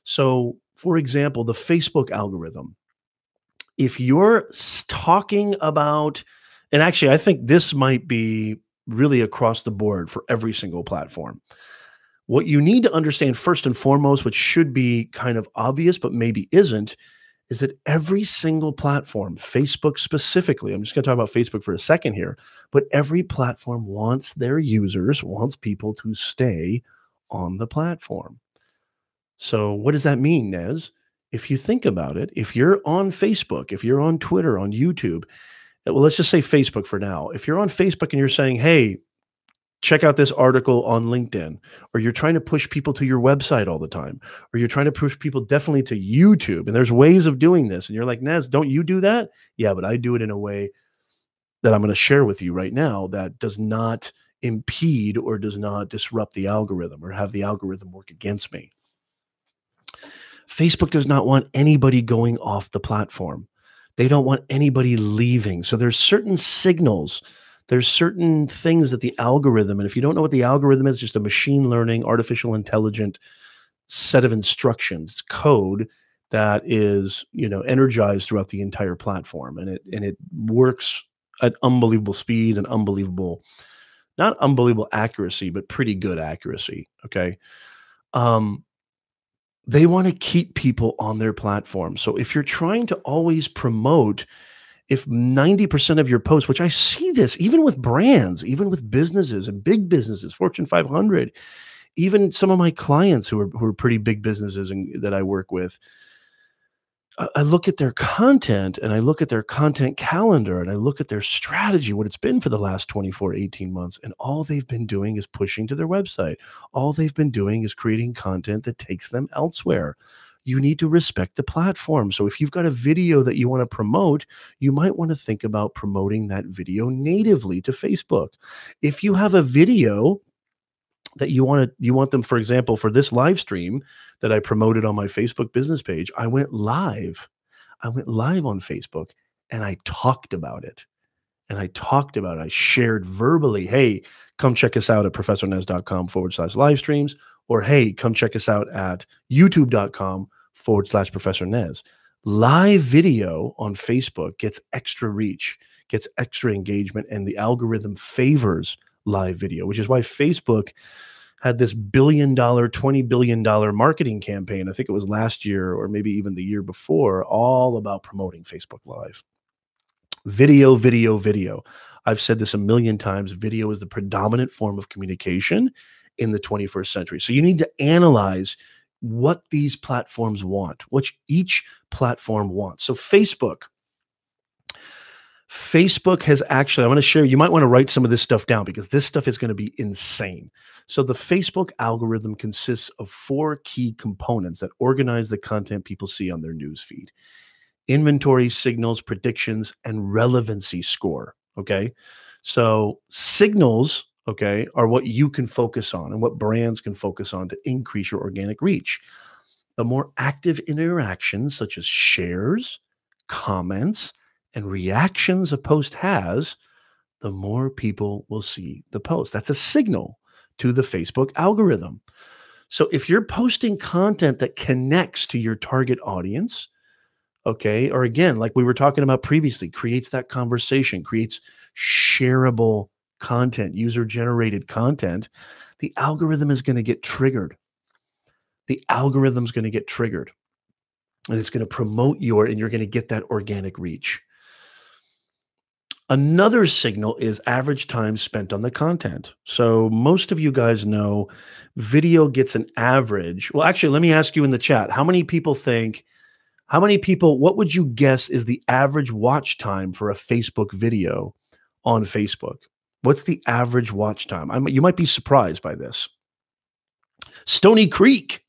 So, for example, the Facebook algorithm. If you're talking about, and actually, I think this might be really across the board for every single platform. What you need to understand first and foremost, which should be kind of obvious, but maybe isn't, is that every single platform, Facebook specifically, I'm just going to talk about Facebook for a second here, but every platform wants their users, wants people to stay on the platform. So what does that mean, Nez? If you think about it, if you're on Facebook, if you're on Twitter, on YouTube, well, let's just say Facebook for now. If you're on Facebook and you're saying, hey, check out this article on LinkedIn, or you're trying to push people to your website all the time, or you're trying to push people definitely to YouTube, and there's ways of doing this, and you're like, Nez, don't you do that? Yeah, but I do it in a way that I'm going to share with you right now that does not impede or does not disrupt the algorithm or have the algorithm work against me. Facebook does not want anybody going off the platform. They don't want anybody leaving. So there's certain signals, there's certain things that the algorithm, and if you don't know what the algorithm is, just a machine learning, artificial intelligent set of instructions, code that is, energized throughout the entire platform. And it works at unbelievable speed and not unbelievable accuracy, but pretty good accuracy. Okay. They want to keep people on their platform. So if you're trying to always promote If 90% of your posts, which I see this even with brands, even with businesses and big businesses, Fortune 500, even some of my clients who are pretty big businesses and that I work with, I look at their content and I look at their content calendar and I look at their strategy, what it's been for the last 24, 18 months. And all they've been doing is pushing to their website. All they've been doing is creating content that takes them elsewhere. You need to respect the platform. So if you've got a video that you want to promote, you might want to think about promoting that video natively to Facebook. If you have a video that you want them, for example, for this live stream that I promoted on my Facebook business page, I went live. I went live on Facebook and I talked about it. I shared verbally, hey, come check us out at professornez.com/live streams, or hey, come check us out at youtube.com/Professor Nez. Live video on Facebook gets extra reach, gets extra engagement, and the algorithm favors live video, which is why Facebook had this billion-dollar, $20 billion marketing campaign. I think it was last year or maybe even the year before, all about promoting Facebook Live. Video, video, video. I've said this a million times. Video is the predominant form of communication in the 21st century. So you need to analyze what these platforms want, what each platform wants. So Facebook has actually, I'm going to share, you might want to write some of this stuff down because this stuff is going to be insane. So the Facebook algorithm consists of 4 key components that organize the content people see on their news feed: inventory, signals, predictions, and relevancy score. Okay. So signals, okay, are what you can focus on and what brands can focus on to increase your organic reach. The more active interactions, such as shares, comments, and reactions a post has, the more people will see the post. That's a signal to the Facebook algorithm. So if you're posting content that connects to your target audience, okay, or again, like we were talking about previously, creates that conversation, creates shareable content, user-generated content, the algorithm is going to get triggered. The algorithm's going to get triggered, and it's going to promote and you're going to get that organic reach. Another signal is average time spent on the content. So most of you guys know video gets an average. Well, actually, let me ask you in the chat, what would you guess is the average watch time for a Facebook video on Facebook? What's the average watch time? You might be surprised by this. Stony Creek.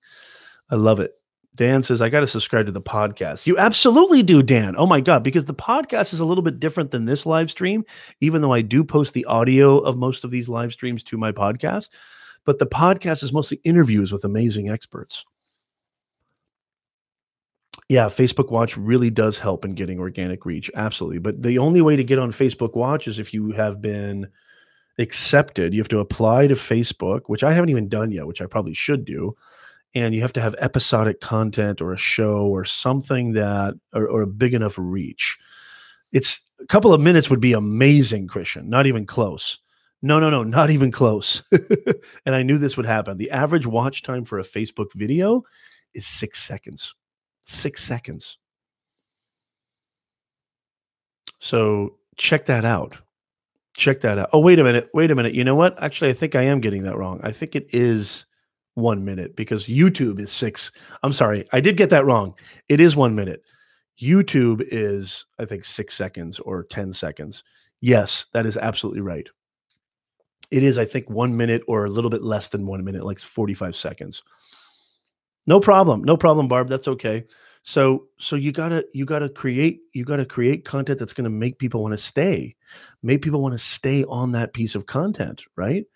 I love it. Dan says, I got to subscribe to the podcast. You absolutely do, Dan. Oh my God, because the podcast is a little bit different than this live stream, even though I do post the audio of most of these live streams to my podcast. But the podcast is mostly interviews with amazing experts. Yeah, Facebook Watch really does help in getting organic reach. Absolutely. But the only way to get on Facebook Watch is if you have been accepted. You have to apply to Facebook, which I haven't even done yet, which I probably should do. And you have to have episodic content or a show or something or a big enough reach. It's a couple of minutes would be amazing, Christian. Not even close. No, not even close. And I knew this would happen. The average watch time for a Facebook video is 6 seconds. 6 seconds. So check that out. Check that out. Oh, wait a minute. You know what? Actually, I think I am getting that wrong. I think it is 1 minute because YouTube is 6. I'm sorry. I did get that wrong. It is 1 minute. YouTube is, I think, 6 seconds or 10 seconds. Yes, that is absolutely right. It is, I think, 1 minute or a little bit less than 1 minute, like 45 seconds. No problem. No problem, Barb. That's okay. So you gotta create content that's gonna make people want to stay. Make people want to stay on that piece of content, right?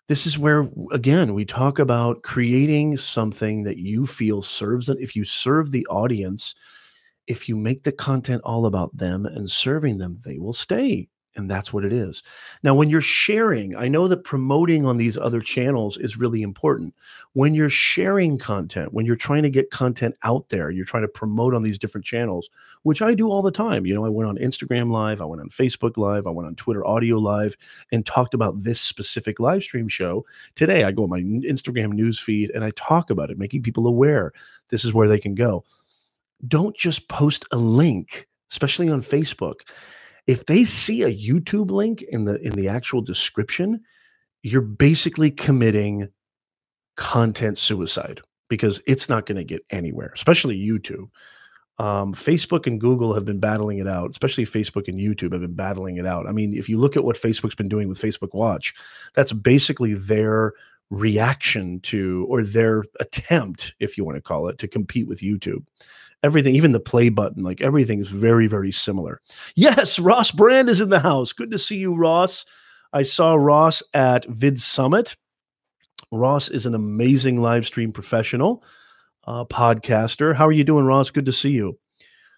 This is where, again, we talk about creating something that you feel serves it. If you serve the audience, if you make the content all about them and serving them, they will stay. And that's what it is. Now, when you're sharing, I know that promoting on these other channels is really important. When you're sharing content, when you're trying to get content out there, you're trying to promote on these different channels, which I do all the time. You know, I went on Instagram Live, I went on Facebook Live, I went on Twitter Audio Live and talked about this specific live stream show. Today, I go on my Instagram news feed and I talk about it, making people aware this is where they can go. Don't just post a link especially on Facebook. If they see a YouTube link in the actual description, you're basically committing content suicide because it's not going to get anywhere, especially YouTube. Facebook and Google have been battling it out, especially Facebook and YouTube have been battling it out. I mean, if you look at what Facebook's been doing with Facebook Watch, that's basically their reaction to, or their attempt, if you want to call it, to compete with YouTube. Everything, even the play button, like everything is very, very similar. Yes, Ross Brand is in the house. Good to see you, Ross. I saw Ross at Vid Summit. Ross is an amazing live stream professional, podcaster. How are you doing, Ross? Good to see you.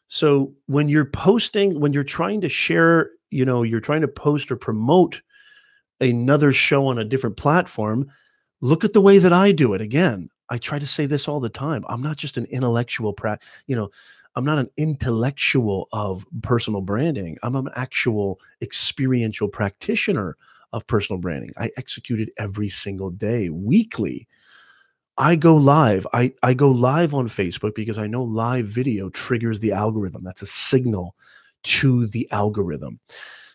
So when you're posting, when you're trying to share, you're trying to post or promote another show on a different platform, look at the way that I do it. Again, I try to say this all the time. I'm not just an intellectual, I'm not an intellectual of personal branding. I'm an actual experiential practitioner of personal branding. I execute it every single day, weekly. I go live. I go live on Facebook because I know live video triggers the algorithm. That's a signal to the algorithm.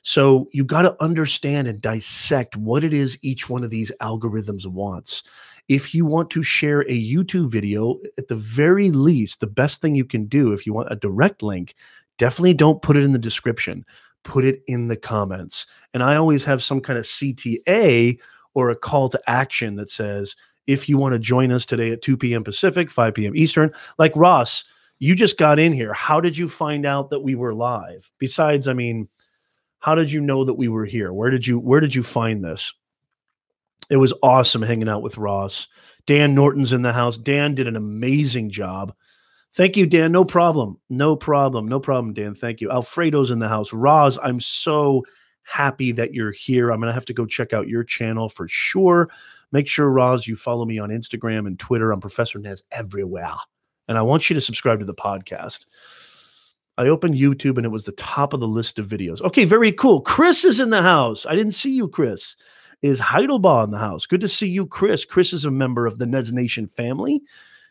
So you got to understand and dissect what it is each one of these algorithms wants. If you want to share a YouTube video, at the very least, the best thing you can do if you want a direct link, definitely don't put it in the description. Put it in the comments. And I always have some kind of CTA or a call to action that says, if you want to join us today at 2 p.m. Pacific, 5 p.m. Eastern, like Ross, you just got in here. How did you find out that we were live? Besides, I mean, how did you know that we were here? Where did you find this? It was awesome hanging out with Ross. Dan Norton's in the house. Dan did an amazing job. Thank you, Dan. No problem. No problem. No problem, Dan. Thank you. Alfredo's in the house. Roz, I'm so happy that you're here. I'm going to have to go check out your channel for sure. Make sure, Roz, you follow me on Instagram and Twitter. I'm Professor Nez everywhere. And I want you to subscribe to the podcast. I opened YouTube and it was the top of the list of videos. Okay, very cool. Chris is in the house. I didn't see you, Chris. Is Heidelbaugh in the house? Good to see you, Chris. Chris is a member of the Nez Nation family.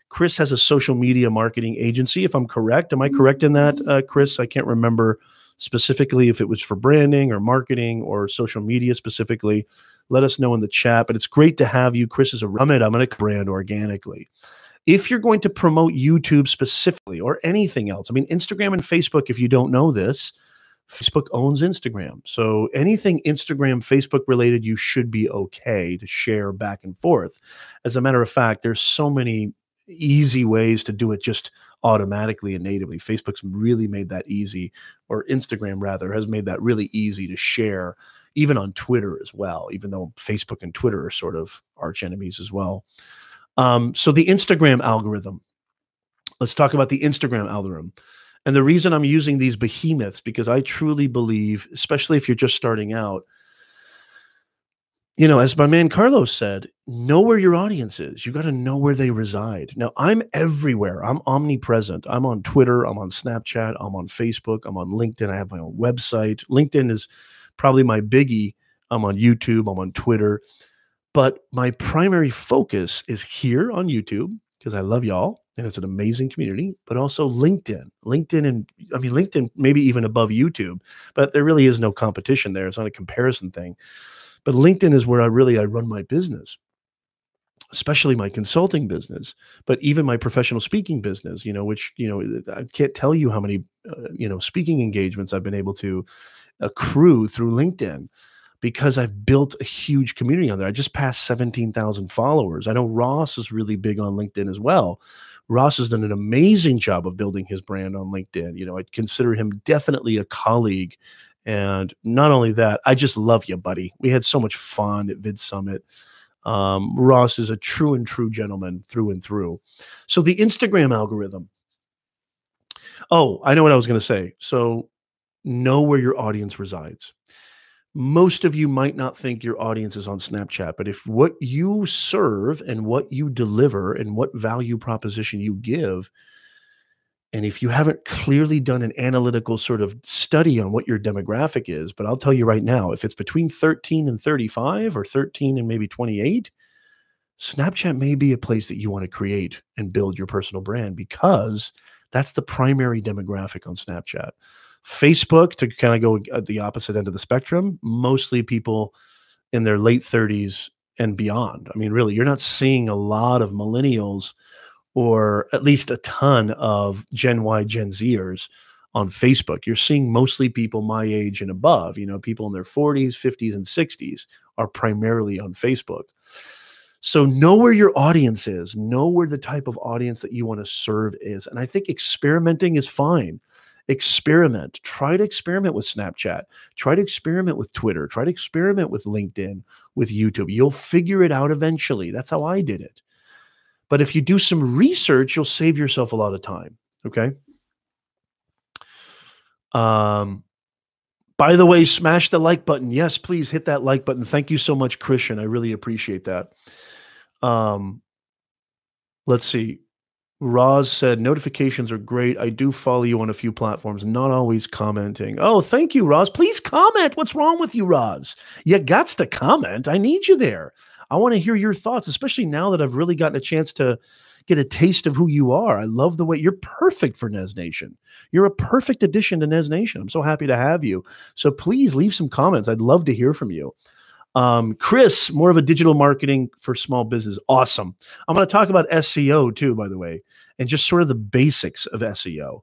Chris has a social media marketing agency, if I'm correct. Am I correct in that, Chris? I can't remember specifically if it was for branding or marketing or social media specifically. Let us know in the chat. But it's great to have you. Chris is a Rummet. I'm going to brand organically. If you're going to promote YouTube specifically or anything else, I mean, Instagram and Facebook, if you don't know this, Facebook owns Instagram. So anything Instagram, Facebook related, you should be okay to share back and forth. As a matter of fact, there's so many easy ways to do it just automatically and natively. Facebook's really made that easy, or Instagram rather, has made that really easy to share, even on Twitter as well, even though Facebook and Twitter are sort of arch enemies as well. So the Instagram algorithm, let's talk about the Instagram algorithm. And the reason I'm using these behemoths, because I truly believe, especially if you're just starting out, as my man Carlos said, know where your audience is. You got to know where they reside. Now, I'm everywhere. I'm omnipresent. I'm on Twitter. I'm on Snapchat. I'm on Facebook. I'm on LinkedIn. I have my own website. LinkedIn is probably my biggie. I'm on YouTube. I'm on Twitter. But my primary focus is here on YouTube because I love y'all and it's an amazing community, but also LinkedIn. LinkedIn maybe even above YouTube, but there really is no competition there. It's not a comparison thing. But LinkedIn is where I run my business, especially my consulting business, but even my professional speaking business, which, I can't tell you how many, speaking engagements I've been able to accrue through LinkedIn, because I've built a huge community on there. I just passed 17,000 followers. I know Ross is really big on LinkedIn as well. Ross has done an amazing job of building his brand on LinkedIn. I'd consider him definitely a colleague. And not only that, I just love you, buddy. We had so much fun at Vid Summit. Ross is a true gentleman through and through. So the Instagram algorithm. Oh, I know what I was going to say. So know where your audience resides. Most of you might not think your audience is on Snapchat, but if what you serve and what you deliver and what value proposition you give, and if you haven't clearly done an analytical sort of study on what your demographic is, but I'll tell you right now, if it's between 13 and 35 or 13 and maybe 28, Snapchat may be a place that you want to create and build your personal brand, because that's the primary demographic on Snapchat. Facebook, to kind of go at the opposite end of the spectrum, mostly people in their late 30s and beyond. I mean, really, you're not seeing a lot of millennials or at least a ton of Gen Y, Gen Zers on Facebook. You're seeing mostly people my age and above, people in their 40s, 50s, and 60s are primarily on Facebook. So know where your audience is, know where the type of audience that you want to serve is. And I think experimenting is fine. Experiment. Try to experiment with Snapchat. Try to experiment with Twitter. Try to experiment with LinkedIn, with YouTube. You'll figure it out eventually. That's how I did it. But if you do some research, you'll save yourself a lot of time. Okay. By the way, smash the like button. Yes, please hit that like button. Thank you so much, Christian. I really appreciate that. Let's see. Roz said, notifications are great. I do follow you on a few platforms, not always commenting. Oh, thank you, Roz. Please comment. What's wrong with you, Roz? You gots to comment. I need you there. I want to hear your thoughts, especially now that I've really gotten a chance to get a taste of who you are. I love the way you're perfect for Nez Nation. You're a perfect addition to Nez Nation. I'm so happy to have you. So please leave some comments. I'd love to hear from you. Chris, more of a digital marketing for small business. Awesome. I'm going to talk about SEO too, by the way, and just sort of the basics of SEO.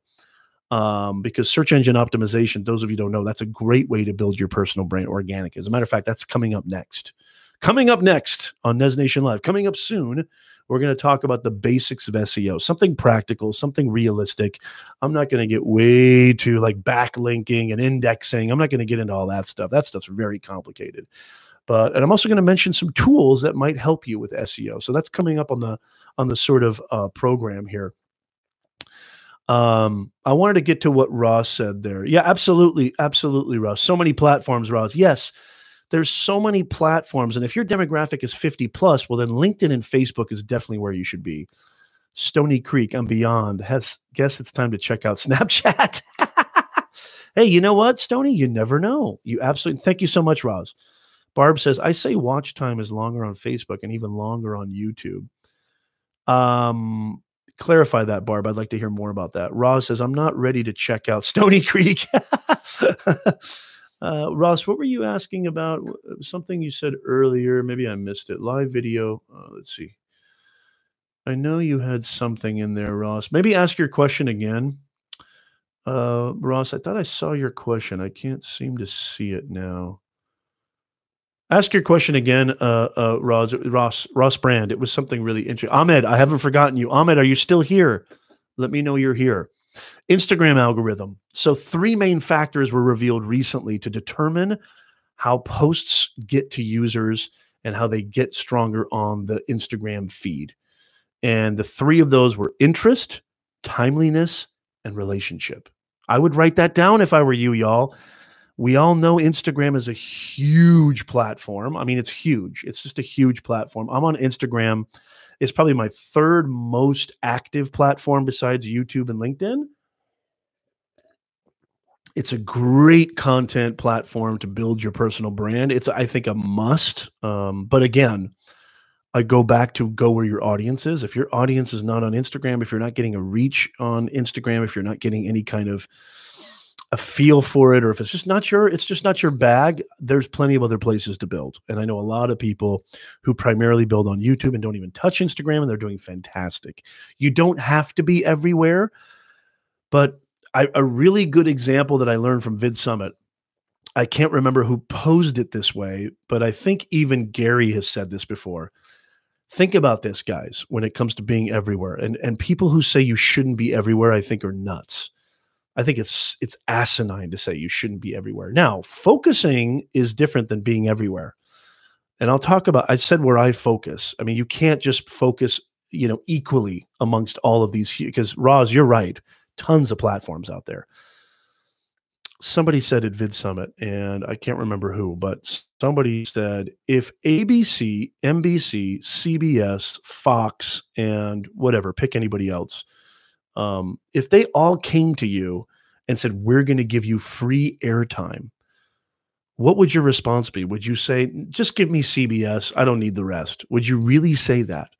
Because search engine optimization, those of you who don't know, that's a great way to build your personal brand organic. As a matter of fact, that's coming up next. Coming up next on Nez Nation Live, coming up soon, we're going to talk about the basics of SEO, something practical, something realistic. I'm not going to get way too like backlinking and indexing. I'm not going to get into all that stuff. That stuff's very complicated. And I'm also going to mention some tools that might help you with SEO. So that's coming up on the sort of program here. I wanted to get to what Ross said there. Yeah, absolutely. Absolutely, Ross. So many platforms, Ross. Yes, there's so many platforms. And if your demographic is 50 plus, well, then LinkedIn and Facebook is definitely where you should be. Stony Creek, I'm beyond. Guess it's time to check out Snapchat. Hey, you know what, Stony? You never know. You absolutely. Thank you so much, Ross. Barb says, I say watch time is longer on Facebook and even longer on YouTube. Clarify that, Barb. I'd like to hear more about that. Ross says, I'm not ready to check out Stony Creek. Ross, what were you asking about? Something you said earlier. Maybe I missed it. Live video. Let's see. I know you had something in there, Ross. Maybe ask your question again. Ross, I thought I saw your question. I can't seem to see it now. Ask your question again, Ross Brand. It was something really interesting. Ahmed, I haven't forgotten you. Ahmed, are you still here? Let me know you're here. Instagram algorithm. So 3 main factors were revealed recently to determine how posts get to users and how they get stronger on the Instagram feed. And the 3 of those were interest, timeliness, and relationship. I would write that down if I were you, y'all. We all know Instagram is a huge platform. I mean, it's huge. It's just a huge platform. I'm on Instagram. It's probably my 3rd most active platform besides YouTube and LinkedIn. It's a great content platform to build your personal brand. It's, I think, a must. But again, I go back to go where your audience is. If your audience is not on Instagram, if you're not getting a reach on Instagram, if you're not getting any kind of a feel for it, or if it's just not your bag, there's plenty of other places to build. And I know a lot of people who primarily build on YouTube and don't even touch Instagram, and they're doing fantastic. You don't have to be everywhere, but a really good example that I learned from Vid Summit, I can't remember who posed it this way, but I think even Gary has said this before. Think about this, guys, when it comes to being everywhere. And people who say you shouldn't be everywhere, I think, are nuts. I think it's asinine to say you shouldn't be everywhere. Now, focusing is different than being everywhere. And I'll talk about, I said where I focus. I mean, you can't just focus, equally amongst all of these, because Roz, you're right. Tons of platforms out there. Somebody said at Vid Summit, and I can't remember who, but somebody said, if ABC, NBC, CBS, Fox, and whatever, pick anybody else, if they all came to you and said, we're going to give you free airtime, what would your response be? Would you say, just give me CBS, I don't need the rest? Would you really say that?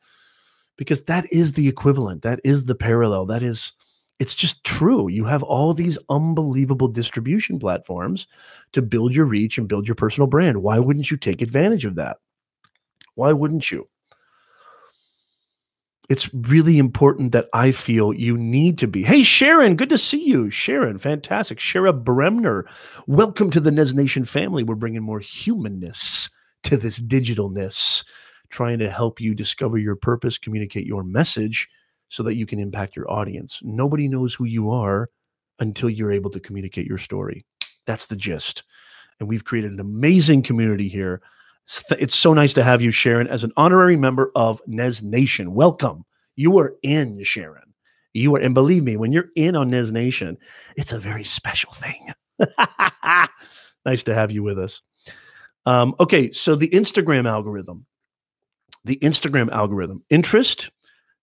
Because that is the equivalent. That is the parallel. That is It's just true. You have all these unbelievable distribution platforms to build your reach and build your personal brand. Why wouldn't you take advantage of that? Why wouldn't you? It's really important that I feel you need to be. Hey, Sharon, good to see you. Sharon, fantastic. Shara Bremner, welcome to the Nez Nation family. We're bringing more humanness to this digitalness, trying to help you discover your purpose, communicate your message so that you can impact your audience. Nobody knows who you are until you're able to communicate your story. That's the gist. And we've created an amazing community here. It's so nice to have you, Sharon, as an honorary member of Nez Nation. Welcome. You are in, Sharon. You are, and believe me, when you're in on Nez Nation, it's a very special thing. Nice to have you with us. Okay, so the Instagram algorithm. Interest,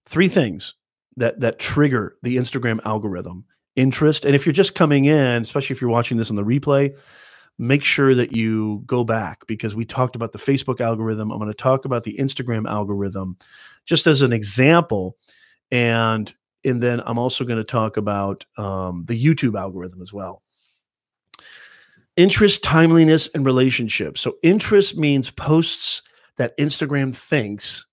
three things that trigger the Instagram algorithm. Interest, and if you're just coming in, especially if you're watching this on the replay, make sure that you go back because we talked about the Facebook algorithm. I'm going to talk about the Instagram algorithm just as an example. And then I'm also going to talk about the YouTube algorithm as well. Interest, timeliness, and relationship. So interest means posts that Instagram thinks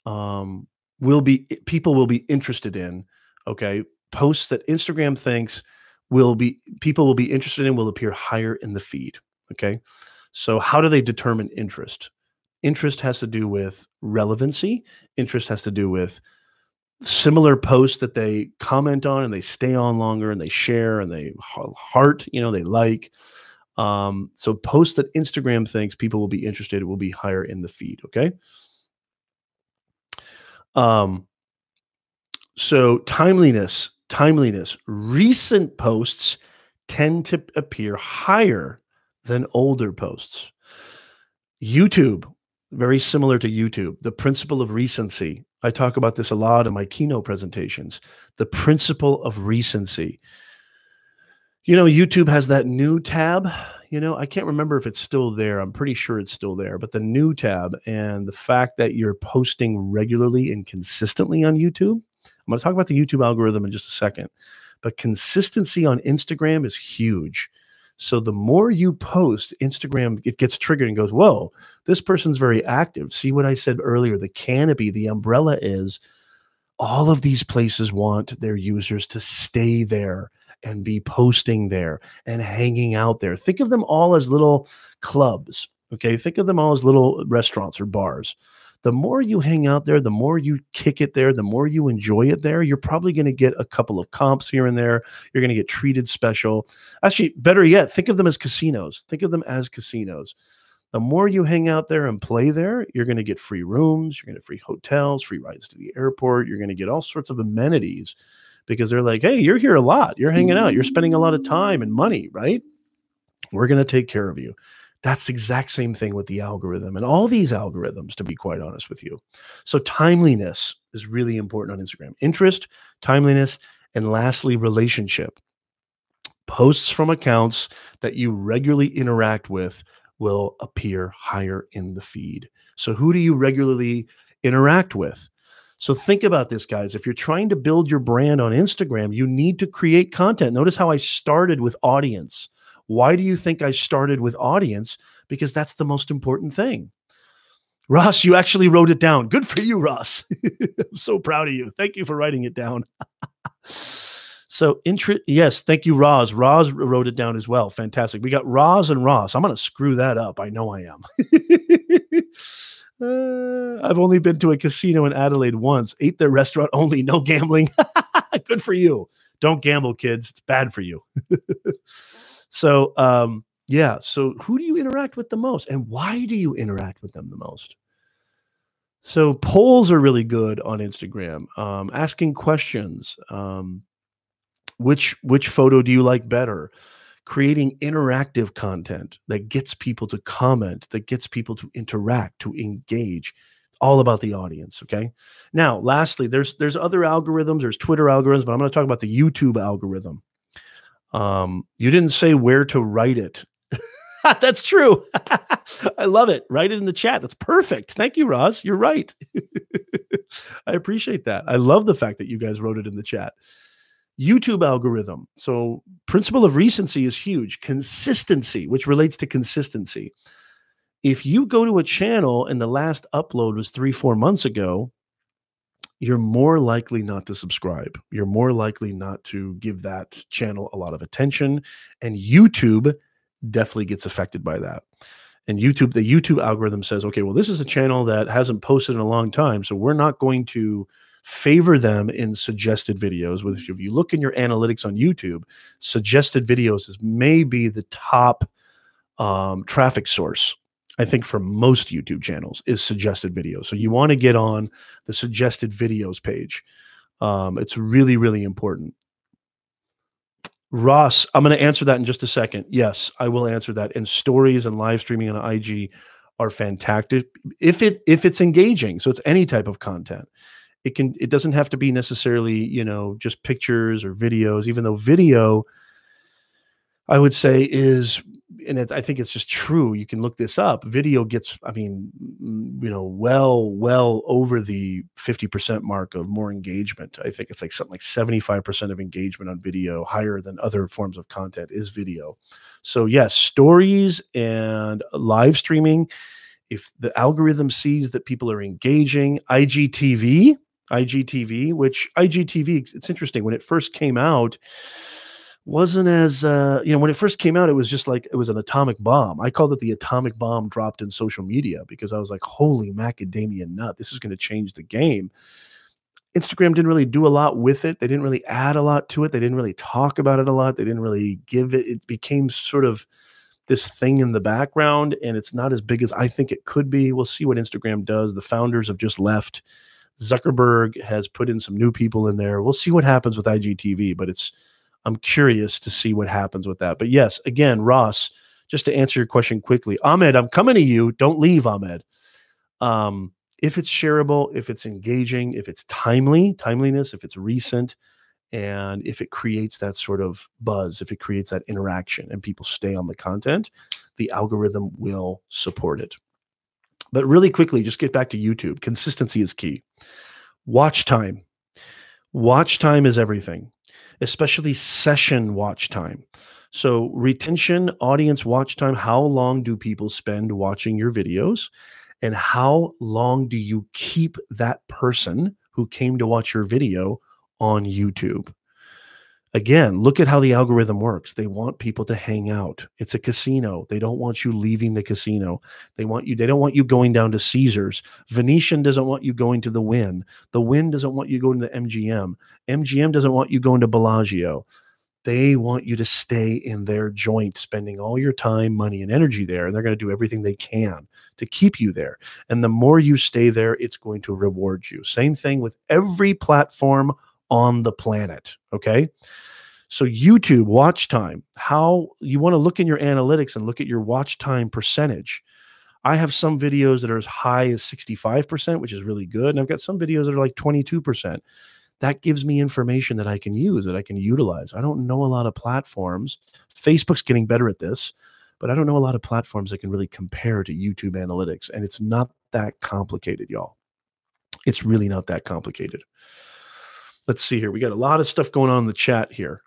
people will be interested in. Okay. Posts that Instagram thinks people will be interested in will appear higher in the feed. Okay. So how do they determine interest? Interest has to do with relevancy. Interest has to do with similar posts that they comment on and they stay on longer and they share and they heart, they like. So posts that Instagram thinks people will be interested in will be higher in the feed. Okay. So timeliness, recent posts tend to appear higher than older posts. YouTube, very similar to YouTube, the principle of recency. I talk about this a lot in my keynote presentations. The principle of recency. YouTube has that new tab. I can't remember if it's still there. I'm pretty sure it's still there, but the new tab and the fact that you're posting regularly and consistently on YouTube. I'm going to talk about the YouTube algorithm in just a second, but consistency on Instagram is huge. So the more you post, Instagram, it gets triggered and goes, whoa, this person's very active. See what I said earlier, the canopy, the umbrella is all of these places want their users to stay there and be posting there and hanging out there. Think of them all as little clubs. Okay. Think of them all as little restaurants or bars. The more you hang out there, the more you kick it there, the more you enjoy it there, you're probably going to get a couple of comps here and there. You're going to get treated special. Actually, better yet, think of them as casinos. Think of them as casinos. The more you hang out there and play there, you're going to get free rooms, you're going to get free hotels, free rides to the airport. You're going to get all sorts of amenities because they're like, hey, you're here a lot. You're hanging out. You're spending a lot of time and money, right? We're going to take care of you. That's the exact same thing with the algorithm and all these algorithms, to be quite honest with you. So timeliness is really important on Instagram. Interest, timeliness, and lastly, relationship. Posts from accounts that you regularly interact with will appear higher in the feed. So who do you regularly interact with? So think about this, guys. If you're trying to build your brand on Instagram, you need to create content. Notice how I started with audience. Why do you think I started with audience? Because that's the most important thing. Ross, you actually wrote it down. Good for you, Ross. I'm so proud of you. Thank you for writing it down. So, yes, thank you, Roz. Roz wrote it down as well. Fantastic. We got Roz and Ross. I'm going to screw that up. I know I am. I've only been to a casino in Adelaide once. Ate their restaurant only. No gambling. Good for you. Don't gamble, kids. It's bad for you. So, yeah. So who do you interact with the most and why do you interact with them the most? So polls are really good on Instagram. Asking questions. Which photo do you like better? Creating interactive content that gets people to comment, that gets people to interact, to engage. All about the audience. Okay. Now, lastly, there's other algorithms. There's Twitter algorithms, but I'm going to talk about the YouTube algorithm. You didn't say where to write it. That's true. I love it. Write it in the chat. That's perfect. Thank you, Roz. You're right. I appreciate that. I love the fact that you guys wrote it in the chat. YouTube algorithm. So principle of recency is huge. Consistency, which relates to consistency. If you go to a channel and the last upload was 3-4 months ago, you're more likely not to subscribe. You're more likely not to give that channel a lot of attention. And YouTube definitely gets affected by that. And the YouTube algorithm says, okay, well, this is a channel that hasn't posted in a long time, so we're not going to favor them in suggested videos. Which, if you look in your analytics on YouTube, suggested videos is maybe the top traffic source, I think, for most YouTube channels is suggested videos. So you want to get on the suggested videos page. It's really, really important. Ross, I'm going to answer that in just a second. Yes, I will answer that. And stories and live streaming on IG are fantastic if it's engaging. So it's any type of content. It doesn't have to be necessarily, you know, just pictures or videos, even though video, I would say, is, and I think it's just true. You can look this up. Video gets, I mean, you know, well over the 50% mark of more engagement. I think it's like something like 75% of engagement on video, higher than other forms of content, is video. So yes, stories and live streaming. If the algorithm sees that people are engaging, IGTV, which IGTV, it's interesting. When it first came out, wasn't as you know, when it first came out, it was just like it was an atomic bomb. I called it the atomic bomb dropped in social media, because I was like, holy macadamia nut, this is going to change the game. Instagram didn't really do a lot with it. They didn't really add a lot to it. They didn't really talk about it a lot. They didn't really give it. It became sort of this thing in the background, and it's not as big as I think it could be. We'll see what Instagram does. The founders have just left. Zuckerberg has put in some new people in there. We'll see what happens with IGTV, but I'm curious to see what happens with that. But yes, again, Ross, just to answer your question quickly, Ahmed, I'm coming to you. Don't leave, Ahmed. If it's shareable, if it's engaging, if it's timeliness, if it's recent, and if it creates that sort of buzz, if it creates that interaction and people stay on the content, the algorithm will support it. But really quickly, just get back to YouTube. Consistency is key. Watch time. Watch time is everything, especially session watch time. So retention, audience watch time, how long do people spend watching your videos? And how long do you keep that person who came to watch your video on YouTube? Again, look at how the algorithm works. They want people to hang out. It's a casino. They don't want you leaving the casino. They don't want you going down to Caesars. Venetian doesn't want you going to the Wynn. The Wynn doesn't want you going to the MGM. MGM doesn't want you going to Bellagio. They want you to stay in their joint, spending all your time, money, and energy there. And they're going to do everything they can to keep you there. And the more you stay there, it's going to reward you. Same thing with every platform on the planet. Okay. So YouTube watch time, how you want to look in your analytics and look at your watch time percentage. I have some videos that are as high as 65%, which is really good. And I've got some videos that are like 22%. That gives me information that I can use, that I can utilize. I don't know a lot of platforms. Facebook's getting better at this, but I don't know a lot of platforms that can really compare to YouTube analytics. And it's not that complicated, y'all. It's really not that complicated. Let's see here. We got a lot of stuff going on in the chat here.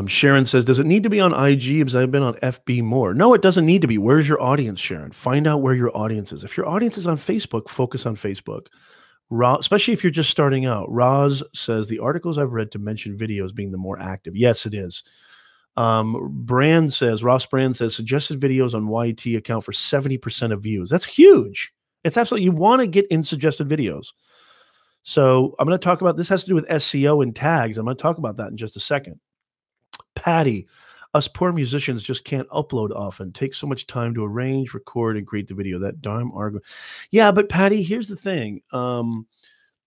Sharon says, does it need to be on IG? Because I've been on FB more. No, it doesn't need to be. Where's your audience, Sharon? Find out where your audience is. If your audience is on Facebook, focus on Facebook. Especially if you're just starting out. Roz says, the articles I've read to mention videos being the more active. Yes, it is. Ross Brand says, suggested videos on YT account for 70% of views. That's huge. It's absolutely, you want to get in suggested videos. So I'm going to talk about, this has to do with SEO and tags. I'm going to talk about that in just a second. Patty, us poor musicians just can't upload often. Takes so much time to arrange, record, and create the video. That darn argument. Yeah, but Patty, here's the thing.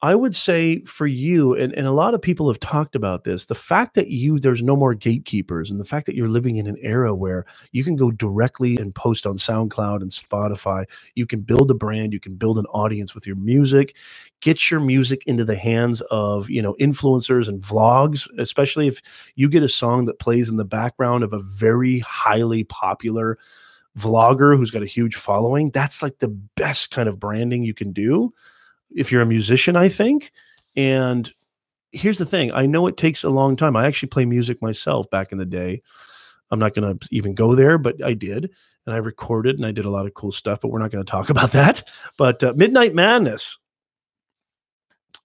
I would say for you, and a lot of people have talked about this, the fact that there's no more gatekeepers, and the fact that you're living in an era where you can go directly and post on SoundCloud and Spotify, you can build a brand, you can build an audience with your music, get your music into the hands of, you know, influencers and vlogs, especially if you get a song that plays in the background of a very highly popular vlogger who's got a huge following. That's like the best kind of branding you can do. if you're a musician, I think. And here's the thing. I know it takes a long time. I actually play music myself back in the day. I'm not going to even go there, but I did. And I recorded and I did a lot of cool stuff, but we're not going to talk about that. But Midnight Madness.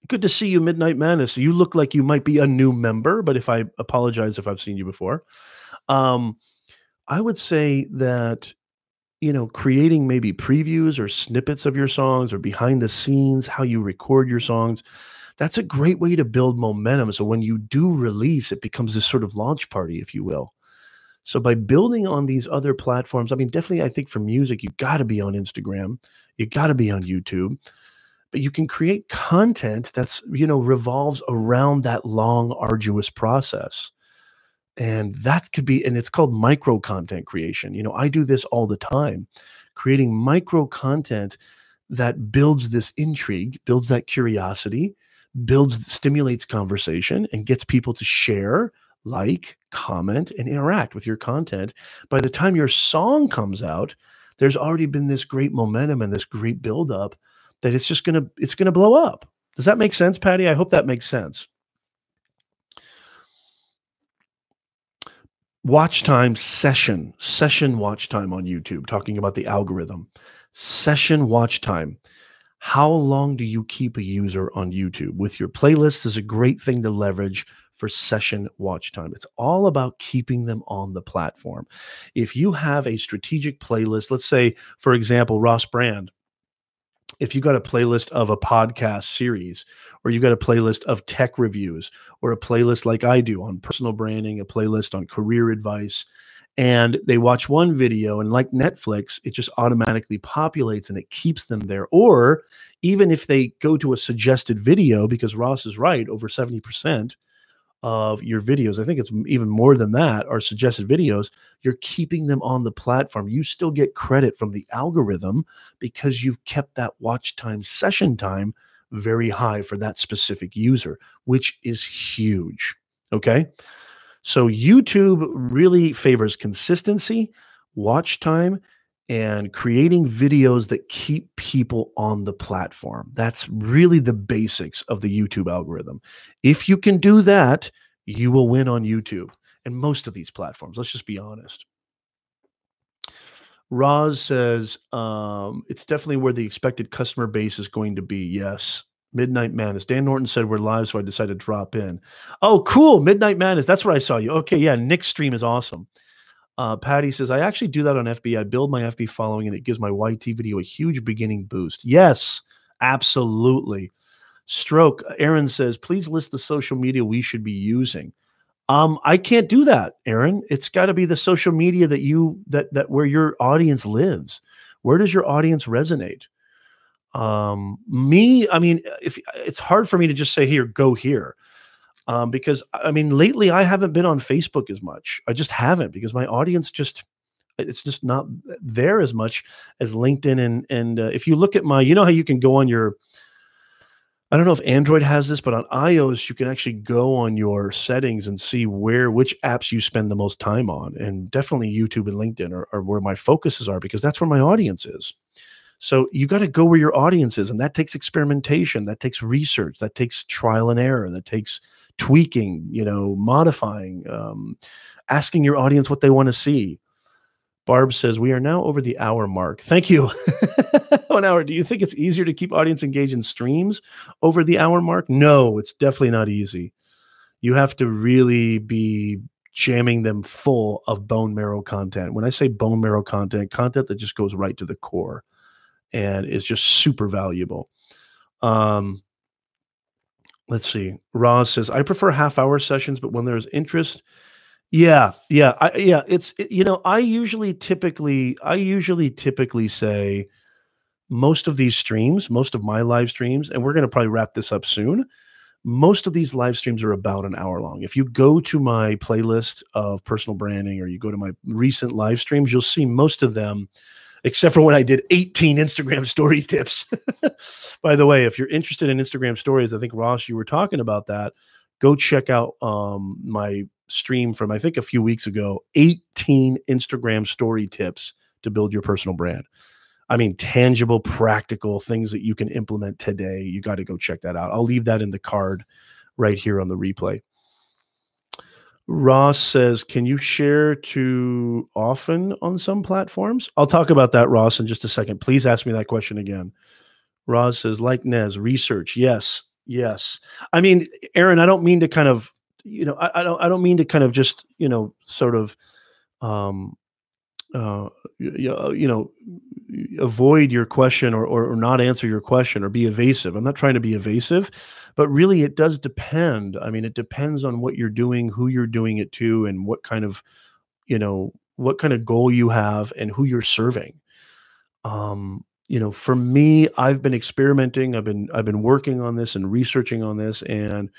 Good to see you, Midnight Madness. You look like you might be a new member, but if I apologize if I've seen you before. I would say that, creating maybe previews or snippets of your songs or behind the scenes, how you record your songs, that's a great way to build momentum. So when you do release, it becomes this sort of launch party, if you will. So by building on these other platforms, I mean, definitely, I think for music, you got to be on Instagram, you got to be on YouTube, but you can create content that's, revolves around that long, arduous process. And that could be, and it's called micro content creation. I do this all the time, creating micro content that builds this intrigue, builds that curiosity, stimulates conversation, and gets people to share, like, comment, and interact with your content. By the time your song comes out, there's already been this great momentum and this great buildup that it's gonna blow up. Does that make sense, Patty? I hope that makes sense. Watch time session watch time on YouTube, talking about the algorithm. Session watch time. How long do you keep a user on YouTube? With your playlists is a great thing to leverage for session watch time. It's all about keeping them on the platform. If you have a strategic playlist, let's say, for example, Ross Brand, if you got a playlist of a podcast series, or you got a playlist of tech reviews, or a playlist like I do on personal branding, a playlist on career advice, and they watch one video, and like Netflix, it just automatically populates and it keeps them there. Or even if they go to a suggested video, because Ross is right, over 70% of your videos, I think it's even more than that, are suggested videos, you're keeping them on the platform. You still get credit from the algorithm because you've kept that watch time, session time very high for that specific user, which is huge. Okay. So YouTube really favors consistency, watch time, and creating videos that keep people on the platform. That's really the basics of the YouTube algorithm. If you can do that, you will win on YouTube and most of these platforms. Let's just be honest. Roz says, it's definitely where the expected customer base is going to be. Yes. Midnight Madness. Dan Norton said we're live, so I decided to drop in. Oh, cool. Midnight Madness. That's where I saw you. Okay, yeah. Nick's stream is awesome. Patty says, I actually do that on FB. I build my FB following, and it gives my YT video a huge beginning boost. Yes, absolutely. Stroke. Aaron says, please list the social media we should be using. I can't do that, Aaron. It's got to be the social media that where your audience lives. Where does your audience resonate? I mean, if it's hard for me to just say, here, go here. Because I mean, lately I haven't been on Facebook as much. I just haven't, because my audience it's just not there as much as LinkedIn. And if you look at how you can go on I don't know if Android has this, but on iOS, you can actually go on your settings and see which apps you spend the most time on. And definitely YouTube and LinkedIn are where my focuses are, because that's where my audience is. So you got to go where your audience is. And that takes experimentation. That takes research. That takes trial and error. That takes tweaking, modifying, asking your audience what they want to see. Barb says, we are now over the hour mark. Thank you. 1 hour. Do you think it's easier to keep audience engaged in streams over the hour mark? No, it's definitely not easy. You have to really be jamming them full of bone marrow content. When I say bone marrow content that just goes right to the core and is just super valuable. Let's see. Roz says, I prefer half-hour sessions, but when there's interest, yeah. I usually typically say most of my live streams, and we're going to probably wrap this up soon. Most of these live streams are about an hour long. If you go to my playlist of personal branding, or you go to my recent live streams, you'll see most of them, except for when I did 18 Instagram story tips. By the way, if you're interested in Instagram stories, I think, Ross, you were talking about that. Go check out my stream from, I think, a few weeks ago, 18 Instagram story tips to build your personal brand. I mean, tangible, practical things that you can implement today. You got to go check that out. I'll leave that in the card right here on the replay. Ross says, can you share too often on some platforms? I'll talk about that, Ross, in just a second. Please ask me that question again. Ross says, like Nez, research. Yes, yes. I mean, Aaron, I don't mean to kind of, I don't mean to kind of just, sort of, um, avoid your question or not answer your question or be evasive. I'm not trying to be evasive, but really it does depend. I mean, it depends on what you're doing, who you're doing it to, and what kind of goal you have and who you're serving. For me, I've been experimenting. I've been working on this and researching on this, and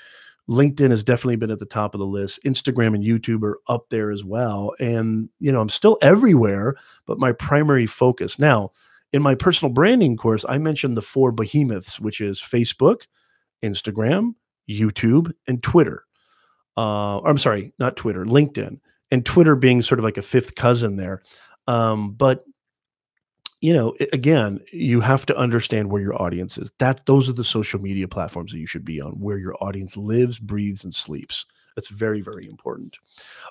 LinkedIn has definitely been at the top of the list. Instagram and YouTube are up there as well. And, I'm still everywhere, but my primary focus. Now, in my personal branding course, I mentioned the 4 behemoths, which is Facebook, Instagram, YouTube, and Twitter. I'm sorry, not Twitter, LinkedIn, and Twitter being sort of like a 5th cousin there. But again, you have to understand where your audience is. Those are the social media platforms that you should be on, where your audience lives, breathes, and sleeps. That's very, very important.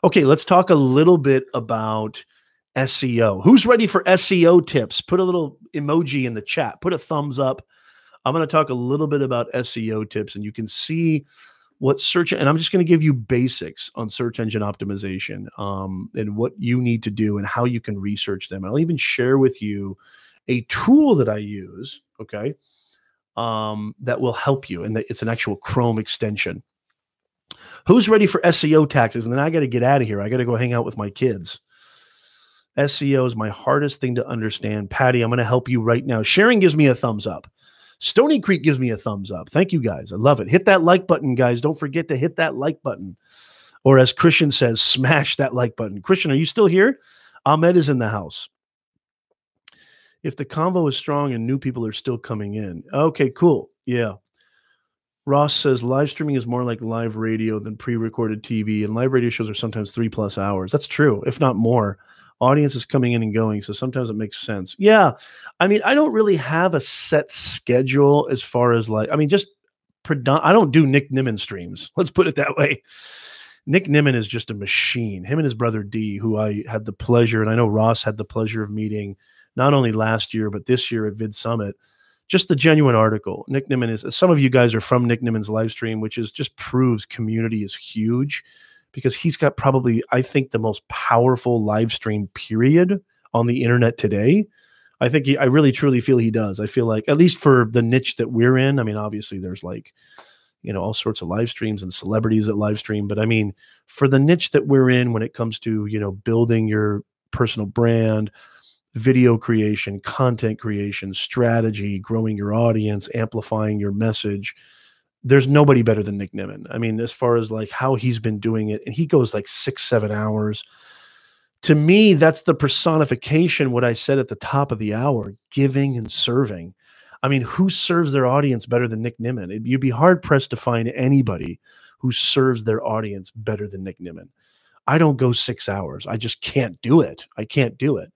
Okay, let's talk a little bit about SEO. Who's ready for SEO tips? Put a little emoji in the chat. Put a thumbs up. I'm going to talk a little bit about SEO tips, and you can see what and I'm just going to give you basics on search engine optimization, and what you need to do and how you can research them. I'll even share with you a tool that I use, okay, that will help you. And it's an actual Chrome extension. Who's ready for SEO taxes? And then I got to get out of here. I got to go hang out with my kids. SEO is my hardest thing to understand. Patty, I'm going to help you right now. Sharing gives me a thumbs up. Stony Creek gives me a thumbs up. Thank you, guys. I love it. Hit that like button, guys. Don't forget to hit that like button. Or as Christian says, smash that like button. Christian, are you still here? Ahmed is in the house. If the convo is strong and new people are still coming in. Okay, cool. Yeah. Ross says live streaming is more like live radio than pre-recorded TV, and live radio shows are sometimes 3+ hours. That's true, if not more. Audience is coming in and going, so sometimes it makes sense. Yeah, I mean, I don't really have a set schedule as far as I don't do Nick Nimmin streams. Let's put it that way. Nick Nimmin is just a machine. Him and his brother D, who I had the pleasure, and I know Ross had the pleasure of meeting not only last year, but this year at Vid Summit. Just the genuine article. Nick Nimmin is, some of you guys are from Nick Nimmin's live stream, which just proves community is huge, because he's got probably, I think, the most powerful live stream period on the internet today. I think I really truly feel he does. I feel like, at least for the niche that we're in, I mean, obviously there's all sorts of live streams and celebrities that live stream. But I mean, for the niche that we're in, when it comes to, building your personal brand, video creation, content creation, strategy, growing your audience, amplifying your message, there's nobody better than Nick Nimmin. I mean, as far as how he's been doing it, and he goes 6-7 hours. To me, that's the personification, what I said at the top of the hour, giving and serving. I mean, who serves their audience better than Nick Nimmin? You'd be hard pressed to find anybody who serves their audience better than Nick Nimmin. I don't go 6 hours. I just can't do it. I can't do it.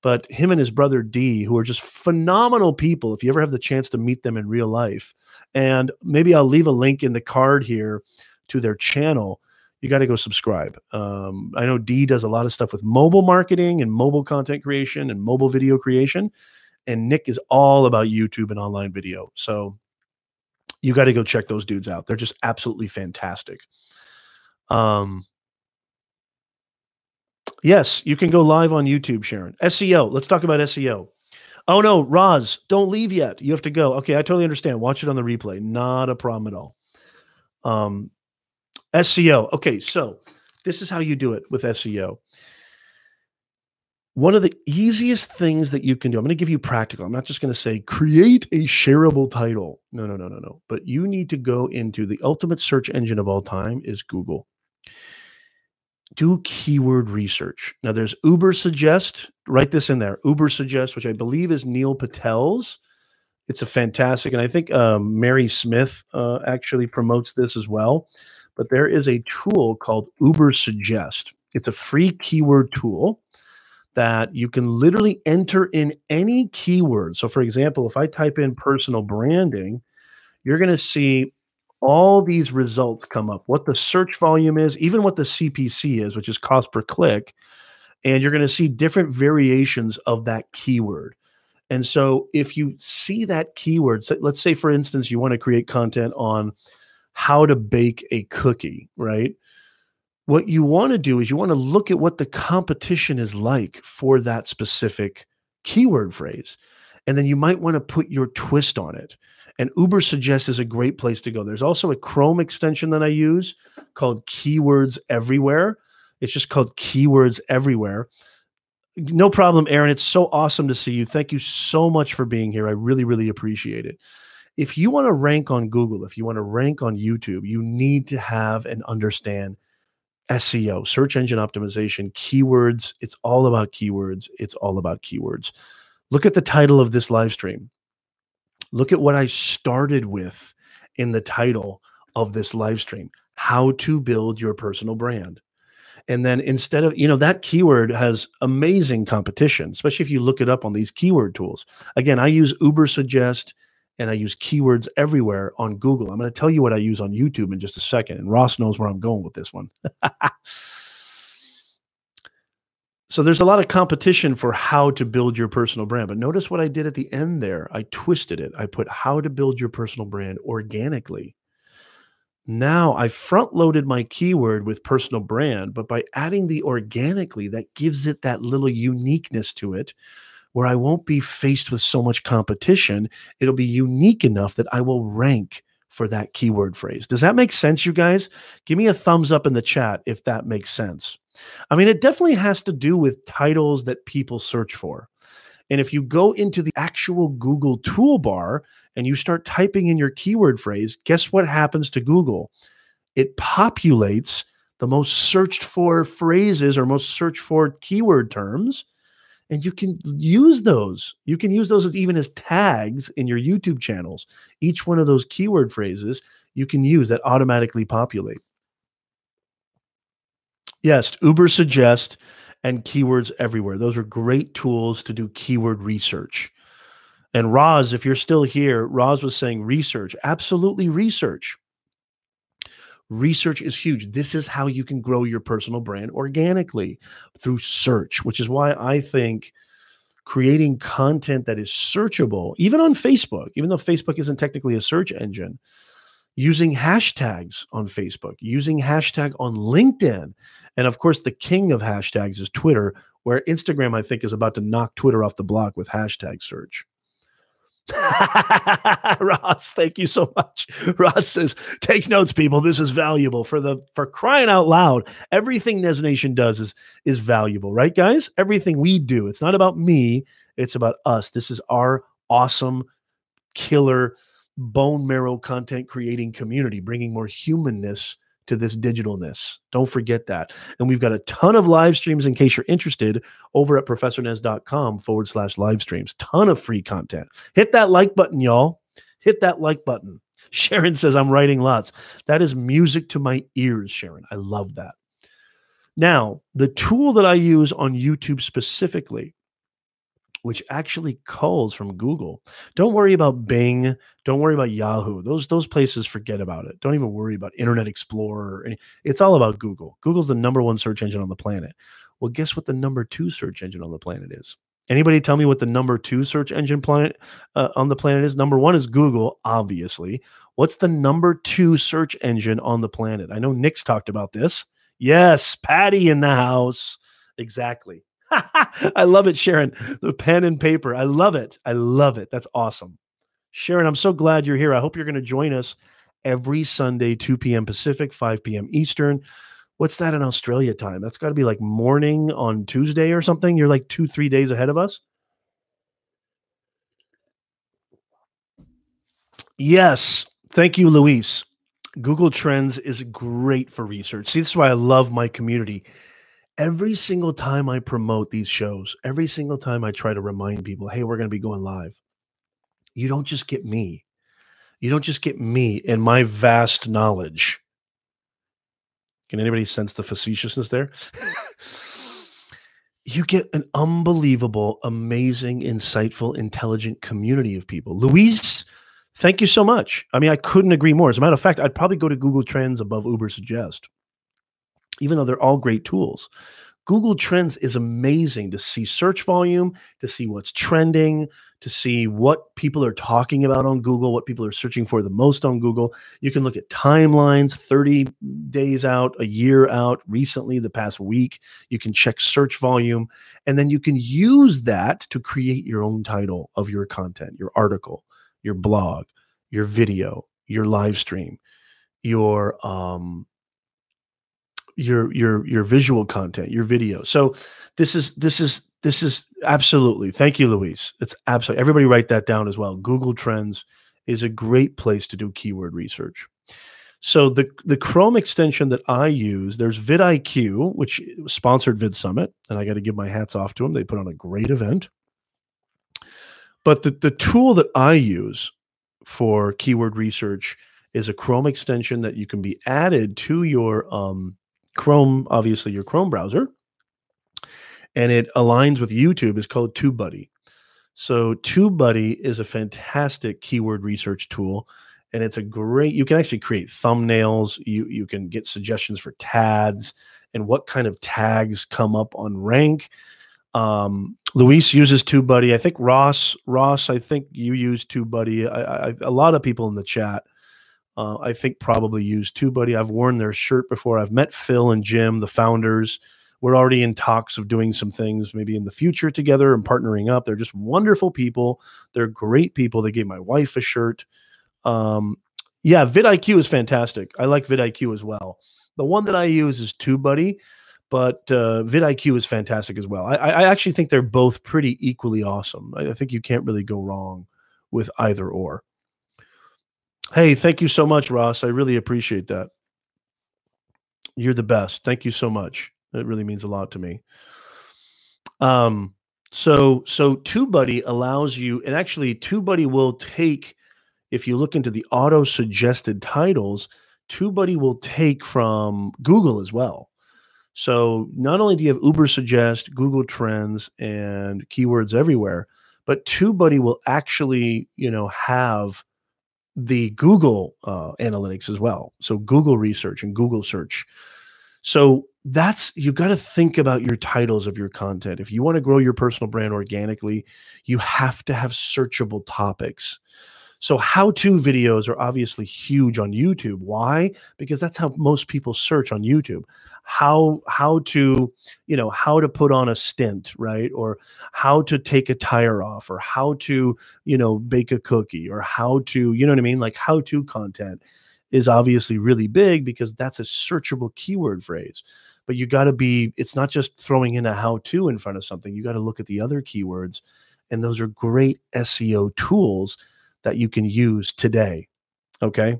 But him and his brother D, who are just phenomenal people, if you ever have the chance to meet them in real life, and maybe I'll leave a link in the card here to their channel, you got to go subscribe. I know D does a lot of stuff with mobile marketing and mobile content creation and mobile video creation, and Nick is all about YouTube and online video. So you got to go check those dudes out. They're just absolutely fantastic. Yes, you can go live on YouTube, Sharon. SEO. Let's talk about SEO. Oh, no, Roz, don't leave yet. You have to go. Okay, I totally understand. Watch it on the replay. Not a problem at all. SEO. Okay, so this is how you do it with SEO. One of the easiest things that you can do, I'm going to give you practical. I'm not just going to say create a shareable title. No. But you need to go into the ultimate search engine of all time is Google. Do keyword research. Now there's Ubersuggest. Write this in there. Ubersuggest, which I believe is Neil Patel's. It's a fantastic, and I think Mary Smith actually promotes this as well. But there is a tool called Ubersuggest. It's a free keyword tool that you can literally enter in any keyword. So, for example, if I type in personal branding, you're going to see all these results come up, what the search volume is, even what the CPC is, which is cost per click. And you're going to see different variations of that keyword. And so if you see that keyword, so let's say, for instance, you want to create content on how to bake a cookie, right? What you want to do is you want to look at what the competition is like for that specific keyword phrase. And then you might want to put your twist on it. And Uber Suggest is a great place to go. There's also a Chrome extension that I use called Keywords Everywhere. It's just called Keywords Everywhere. No problem, Aaron. It's so awesome to see you. Thank you so much for being here. I really, really appreciate it. If you want to rank on Google, if you want to rank on YouTube, you need to have and understand SEO, search engine optimization, keywords. It's all about keywords. It's all about keywords. Look at the title of this live stream. Look at what I started with in the title of this live stream: how to build your personal brand. And then instead of, that keyword has amazing competition, especially if you look it up on these keyword tools. Again, I use Uber Suggest and I use Keywords Everywhere on Google. I'm going to tell you what I use on YouTube in just a second. And Ross knows where I'm going with this one. So there's a lot of competition for how to build your personal brand. But notice what I did at the end there. I twisted it. I put how to build your personal brand organically. Now I front loaded my keyword with personal brand, but by adding the organically, that gives it that little uniqueness to it where I won't be faced with so much competition. It'll be unique enough that I will rank for that keyword phrase. Does that make sense, you guys? Give me a thumbs up in the chat if that makes sense. I mean, it definitely has to do with titles that people search for. And if you go into the actual Google toolbar and you start typing in your keyword phrase, guess what happens to Google? It populates the most searched for phrases or most searched for keyword terms, and you can use those. You can use those even as tags in your YouTube channels. Each one of those keyword phrases you can use that automatically populate. Yes, Uber Suggest and Keywords Everywhere. Those are great tools to do keyword research. And Roz, if you're still here, Roz was saying research. Absolutely research. Research is huge. This is how you can grow your personal brand organically, through search, which is why I think creating content that is searchable, even on Facebook, even though Facebook isn't technically a search engine, using hashtags on Facebook, using hashtag on LinkedIn. And of course, the king of hashtags is Twitter, where Instagram, I think, is about to knock Twitter off the block with hashtag search. Ross, thank you so much. Ross says, take notes, people. This is valuable for crying out loud. Everything Nez Nation does is valuable, right, guys? Everything we do. It's not about me. It's about us. This is our awesome, killer, bone marrow content creating community, bringing more humanness to this digitalness. Don't forget that. And we've got a ton of live streams in case you're interested over at professornez.com/live streams. Ton of free content. Hit that like button, y'all. Hit that like button. Sharon says, I'm writing lots. That is music to my ears, Sharon. I love that. Now, the tool that I use on YouTube specifically, which actually culls from Google. Don't worry about Bing. Don't worry about Yahoo. Those places, forget about it. Don't even worry about Internet Explorer. It's all about Google. Google's the #1 search engine on the planet. Well, guess what the #2 search engine on the planet is? Anybody tell me what the #2 search engine on the planet is? #1 is Google, obviously. What's the #2 search engine on the planet? I know Nick's talked about this. Yes, Patty in the house. Exactly. I love it, Sharon. The pen and paper. I love it. I love it. That's awesome. Sharon, I'm so glad you're here. I hope you're going to join us every Sunday, 2 p.m. Pacific, 5 p.m. Eastern. What's that in Australia time? That's got to be like morning on Tuesday or something. You're like 2-3 days ahead of us. Yes. Thank you, Luis. Google Trends is great for research. See, this is why I love my community. Every single time I promote these shows, every single time I try to remind people, hey, we're going to be going live, you don't just get me. You don't just get me and my vast knowledge. Can anybody sense the facetiousness there? you get an unbelievable, amazing, insightful, intelligent community of people. Luis, thank you so much. I mean, I couldn't agree more. As a matter of fact, I'd probably go to Google Trends above Uber Suggest, even though they're all great tools. Google Trends is amazing to see search volume, to see what's trending, to see what people are talking about on Google, what people are searching for the most on Google. You can look at timelines, 30 days out, a year out, recently, the past week. You can check search volume, and then you can use that to create your own title of your content, your article, your blog, your video, your live stream, your your visual content, your video. So this is absolutely, thank you, Luis. It's absolutely, everybody write that down as well. Google Trends is a great place to do keyword research. So the Chrome extension that I use, there's vidIQ, which sponsored Vid Summit, and I got to give my hats off to them. They put on a great event. But the tool that I use for keyword research is a Chrome extension that you can be added to your Chrome, obviously your Chrome browser, and it aligns with YouTube. It's called TubeBuddy. So TubeBuddy is a fantastic keyword research tool, and it's a great, you can actually create thumbnails. You can get suggestions for tags and what kind of tags come up on rank. Luis uses TubeBuddy. I think Ross, I think you use TubeBuddy. A lot of people in the chat, I think probably use TubeBuddy. I've worn their shirt before. I've met Phil and Jim, the founders. We're already in talks of doing some things maybe in the future together and partnering up. They're just wonderful people. They're great people. They gave my wife a shirt. Yeah, vidIQ is fantastic. I like vidIQ as well. The one that I use is TubeBuddy, but vidIQ is fantastic as well. I actually think they're both pretty equally awesome. I think you can't really go wrong with either or. Hey, thank you so much, Ross. I really appreciate that. You're the best. Thank you so much. It really means a lot to me. So TubeBuddy allows you, and actually TubeBuddy will take, if you look into the auto-suggested titles, TubeBuddy will take from Google as well. So not only do you have Uber Suggest, Google Trends, and keywords everywhere, but TubeBuddy will actually, have the Google analytics as well. So Google research and Google search. So you got to think about your titles of your content. If you want to grow your personal brand organically, you have to have searchable topics. So how-to videos are obviously huge on YouTube. Why? Because that's how most people search on YouTube. How to put on a stint, right? Or how to take a tire off, or how to, bake a cookie, or how to, you know what I mean? Like how-to content is obviously really big because that's a searchable keyword phrase. But you got to it's not just throwing in a how-to in front of something. You got to look at the other keywords, and those are great SEO tools that you can use today. Okay.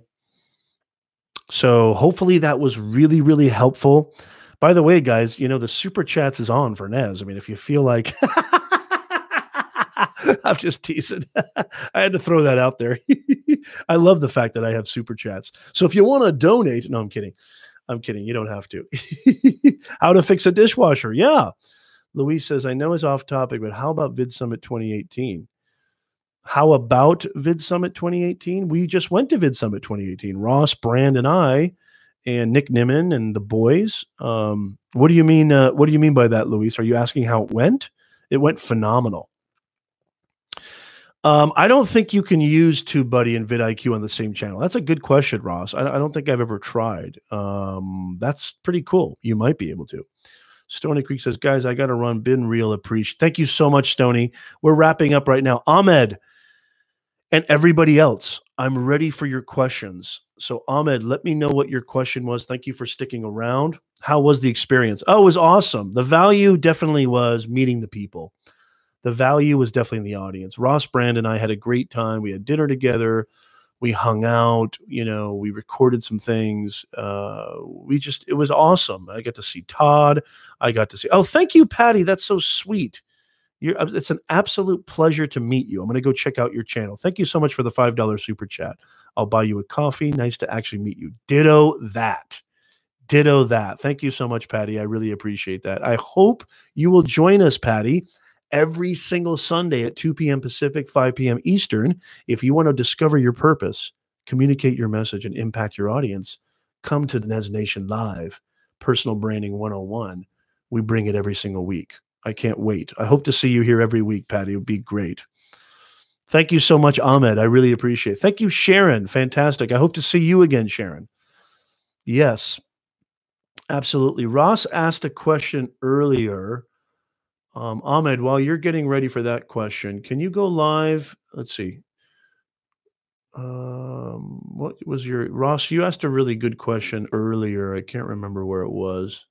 So hopefully that was really, really helpful. By the way, guys, the super chats is on for Nez. I mean, if you feel like I'm just teasing. I had to throw that out there. I love the fact that I have super chats. So if you want to donate, no, I'm kidding. I'm kidding. You don't have to. How to fix a dishwasher. Yeah. Luis says, I know it's off topic, but how about Vid Summit 2018? How about Vid Summit 2018? We just went to Vid Summit 2018. Ross, Brand, and I, and Nick Nimmin and the boys. What do you mean? What do you mean by that, Luis? Are you asking how it went? It went phenomenal. I don't think you can use TubeBuddy and vidIQ on the same channel. That's a good question, Ross. I don't think I've ever tried. That's pretty cool. You might be able to. Stony Creek says, guys, I got to run. Been real appreciate. Thank you so much, Stony. We're wrapping up right now. Ahmed and everybody else, I'm ready for your questions. So Ahmed, let me know what your question was. Thank you for sticking around. How was the experience? Oh, it was awesome. The value definitely was meeting the people. The value was definitely in the audience. Ross, Brand, and I had a great time. We had dinner together. We hung out. We recorded some things. It was awesome. I got to see Todd. I got to see. Oh, thank you, Patty. That's so sweet. It's an absolute pleasure to meet you. I'm going to go check out your channel. Thank you so much for the $5 super chat. I'll buy you a coffee. Nice to actually meet you. Ditto that. Ditto that. Thank you so much, Patty. I really appreciate that. I hope you will join us, Patty, every single Sunday at 2 p.m. Pacific, 5 p.m. Eastern. If you want to discover your purpose, communicate your message, and impact your audience, come to the Nez Nation Live, Personal Branding 101. We bring it every single week. I can't wait. I hope to see you here every week, Patty. It would be great. Thank you so much, Ahmed. I really appreciate it. Thank you, Sharon. Fantastic. I hope to see you again, Sharon. Yes, absolutely. Ross asked a question earlier. Ahmed, while you're getting ready for that question, can you go live? Let's see. What was your Ross? You asked a really good question earlier. I can't remember where it was.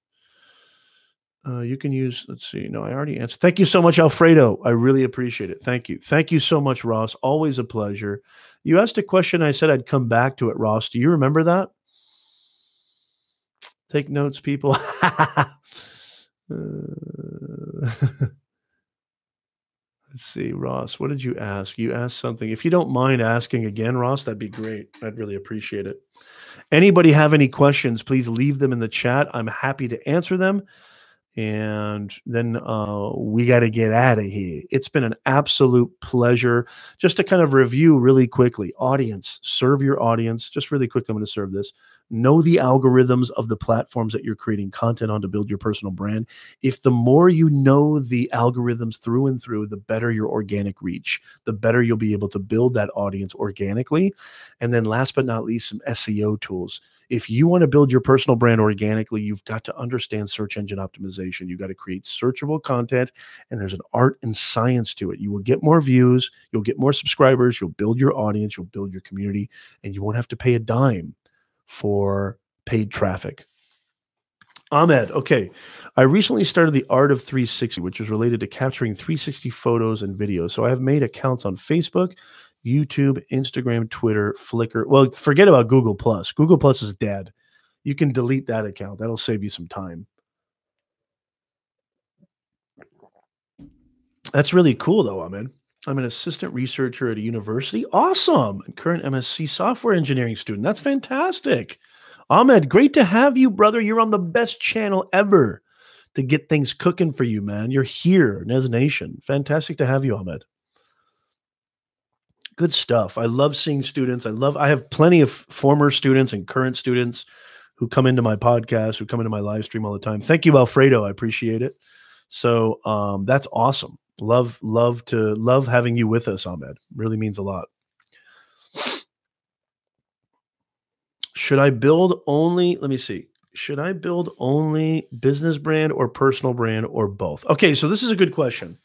You can use, let's see. No, I already answered. Thank you so much, Alfredo. I really appreciate it. Thank you. Thank you so much, Ross. Always a pleasure. You asked a question. I said I'd come back to it, Ross. Do you remember that? Take notes, people. Let's see, Ross, what did you ask? You asked something. If you don't mind asking again, Ross, that'd be great. I'd really appreciate it. Anybody have any questions, please leave them in the chat. I'm happy to answer them. And then we got to get out of here. It's been an absolute pleasure. Just to kind of review really quickly, audience, serve your audience. Just really quick, I'm going to serve this. Know the algorithms of the platforms that you're creating content on to build your personal brand. If the more you know the algorithms through and through, the better your organic reach, the better you'll be able to build that audience organically. And then last but not least, some SEO tools. If you want to build your personal brand organically, you've got to understand search engine optimization. You've got to create searchable content, and there's an art and science to it. You will get more views, you'll get more subscribers, you'll build your audience, you'll build your community, and you won't have to pay a dime for paid traffic. Ahmed, okay. I recently started the Art of 360, which is related to capturing 360 photos and videos. So I have made accounts on Facebook, YouTube, Instagram, Twitter, Flickr. Well, forget about Google Plus. Google Plus is dead. You can delete that account. That'll save you some time. That's really cool, though, Ahmed. I'm an assistant researcher at a university. Awesome. And current MSc software engineering student. That's fantastic. Ahmed, great to have you, brother. You're on the best channel ever to get things cooking for you, man. You're here, Nez Nation. Fantastic to have you, Ahmed. Good stuff. I love seeing students. I have plenty of former students and current students who come into my podcast, who come into my live stream all the time. Thank you, Alfredo. I appreciate it. So that's awesome. Love having you with us, Ahmed. Really means a lot. Should I build only, let me see. Should I build only business brand or personal brand or both? Okay, so this is a good question.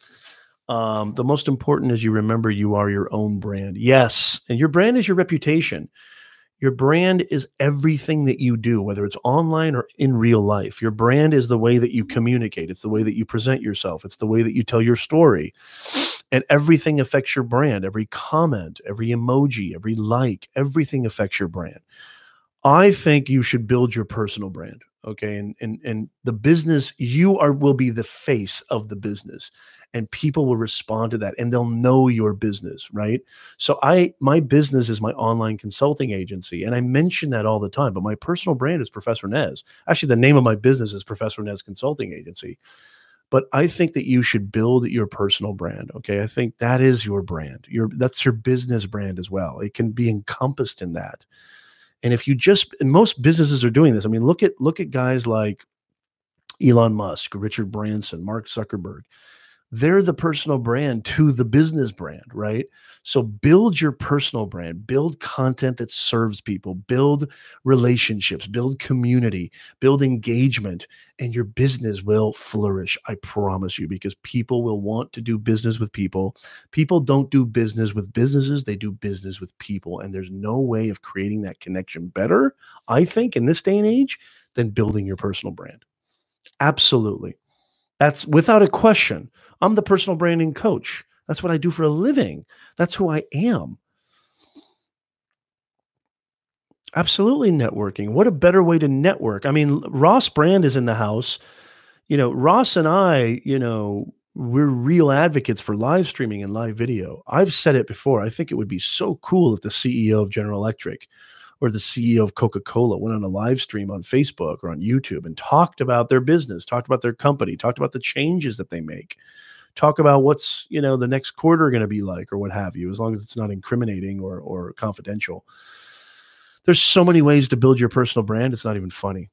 The most important is you remember you are your own brand. Yes, and your brand is your reputation. Your brand is everything that you do, whether it's online or in real life. Your brand is the way that you communicate. It's the way that you present yourself. It's the way that you tell your story. And everything affects your brand. Every comment, every emoji, every like, everything affects your brand. I think you should build your personal brand. Okay. And the business, will be the face of the business, and people will respond to that and they'll know your business. Right. So my business is my online consulting agency. And I mention that all the time, but my personal brand is Professor Nez. Actually, the name of my business is Professor Nez Consulting Agency. But I think that you should build your personal brand. Okay. I think that is your brand. That's your business brand as well. It can be encompassed in that. And if you and most businesses are doing this. I mean, look at guys like Elon Musk, Richard Branson, Mark Zuckerberg. They're the personal brand to the business brand, right? So build your personal brand, build content that serves people, build relationships, build community, build engagement, and your business will flourish. I promise you, because people will want to do business with people. People don't do business with businesses. They do business with people. And there's no way of creating that connection better, I think, in this day and age, than building your personal brand. Absolutely. That's without a question. I'm the personal branding coach. That's what I do for a living. That's who I am. Absolutely networking. What a better way to network. I mean, Ross Brand is in the house. Ross and I, we're real advocates for live streaming and live video. I've said it before. I think it would be so cool if the CEO of General Electric or the CEO of Coca-Cola went on a live stream on Facebook or on YouTube and talked about their business, talked about their company, talked about the changes that they make, talk about what's, the next quarter going to be like or what have you, as long as it's not incriminating or confidential. There's so many ways to build your personal brand. It's not even funny.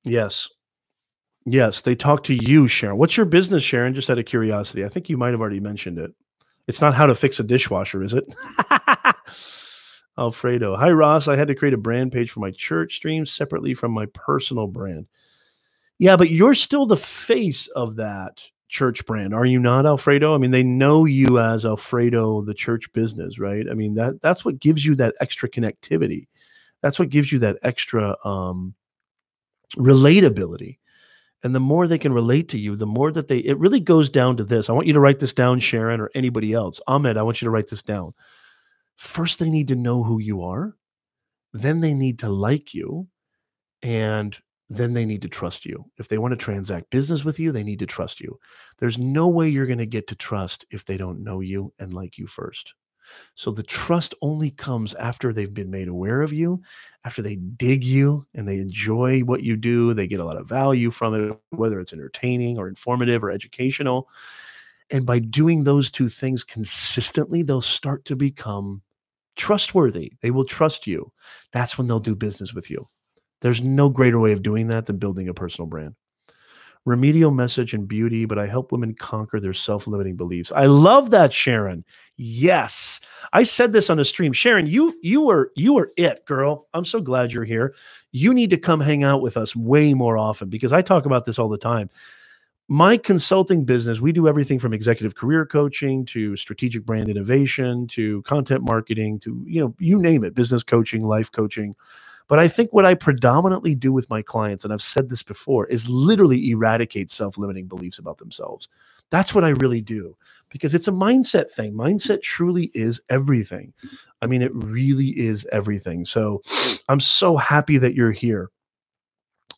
Yes. Yes. They talk to you, Sharon. What's your business, Sharon? Just out of curiosity. I think you might have already mentioned it. It's not how to fix a dishwasher, is it? Alfredo. Hi, Ross. I had to create a brand page for my church stream separately from my personal brand. Yeah, but you're still the face of that church brand, are you not, Alfredo? I mean, they know you as Alfredo, the church business, right? I mean, that's what gives you that extra connectivity. That's what gives you that extra relatability. And the more they can relate to you, the more that it really goes down to this. I want you to write this down, Sharon, or anybody else. Ahmed, I want you to write this down. First, they need to know who you are. Then they need to like you. And then they need to trust you. If they want to transact business with you, they need to trust you. There's no way you're going to get to trust if they don't know you and like you first. So the trust only comes after they've been made aware of you, after they dig you and they enjoy what you do. They get a lot of value from it, whether it's entertaining or informative or educational. And by doing those two things consistently, they'll start to become trustworthy. They will trust you. That's when they'll do business with you. There's no greater way of doing that than building a personal brand. Remedial message and beauty, but I help women conquer their self-limiting beliefs. I love that, Sharon. Yes. I said this on a stream. Sharon, you were it, girl. I'm so glad you're here. You need to come hang out with us way more often because I talk about this all the time. My consulting business, we do everything from executive career coaching to strategic brand innovation to content marketing to, you name it, business coaching, life coaching. But I think what I predominantly do with my clients, and I've said this before, is literally eradicate self-limiting beliefs about themselves. That's what I really do because it's a mindset thing. Mindset truly is everything. I mean, it really is everything. So I'm so happy that you're here.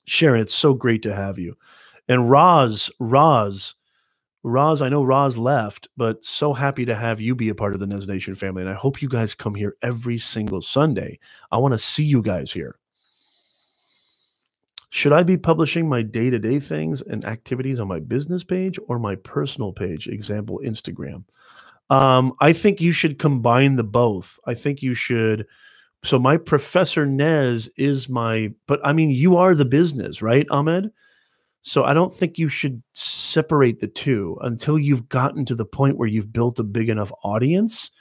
Sharon, it's so great to have you. And Roz, I know Roz left, but so happy to have you be a part of the Nez Nation family. And I hope you guys come here every single Sunday. I want to see you guys here. Should I be publishing my day-to-day things and activities on my business page or my personal page? Example, Instagram. I think you should combine the both. I think you should. So my Professor Nez is but I mean, you are the business, right, Ahmed? So I don't think you should separate the two until you've gotten to the point where you've built a big enough audience.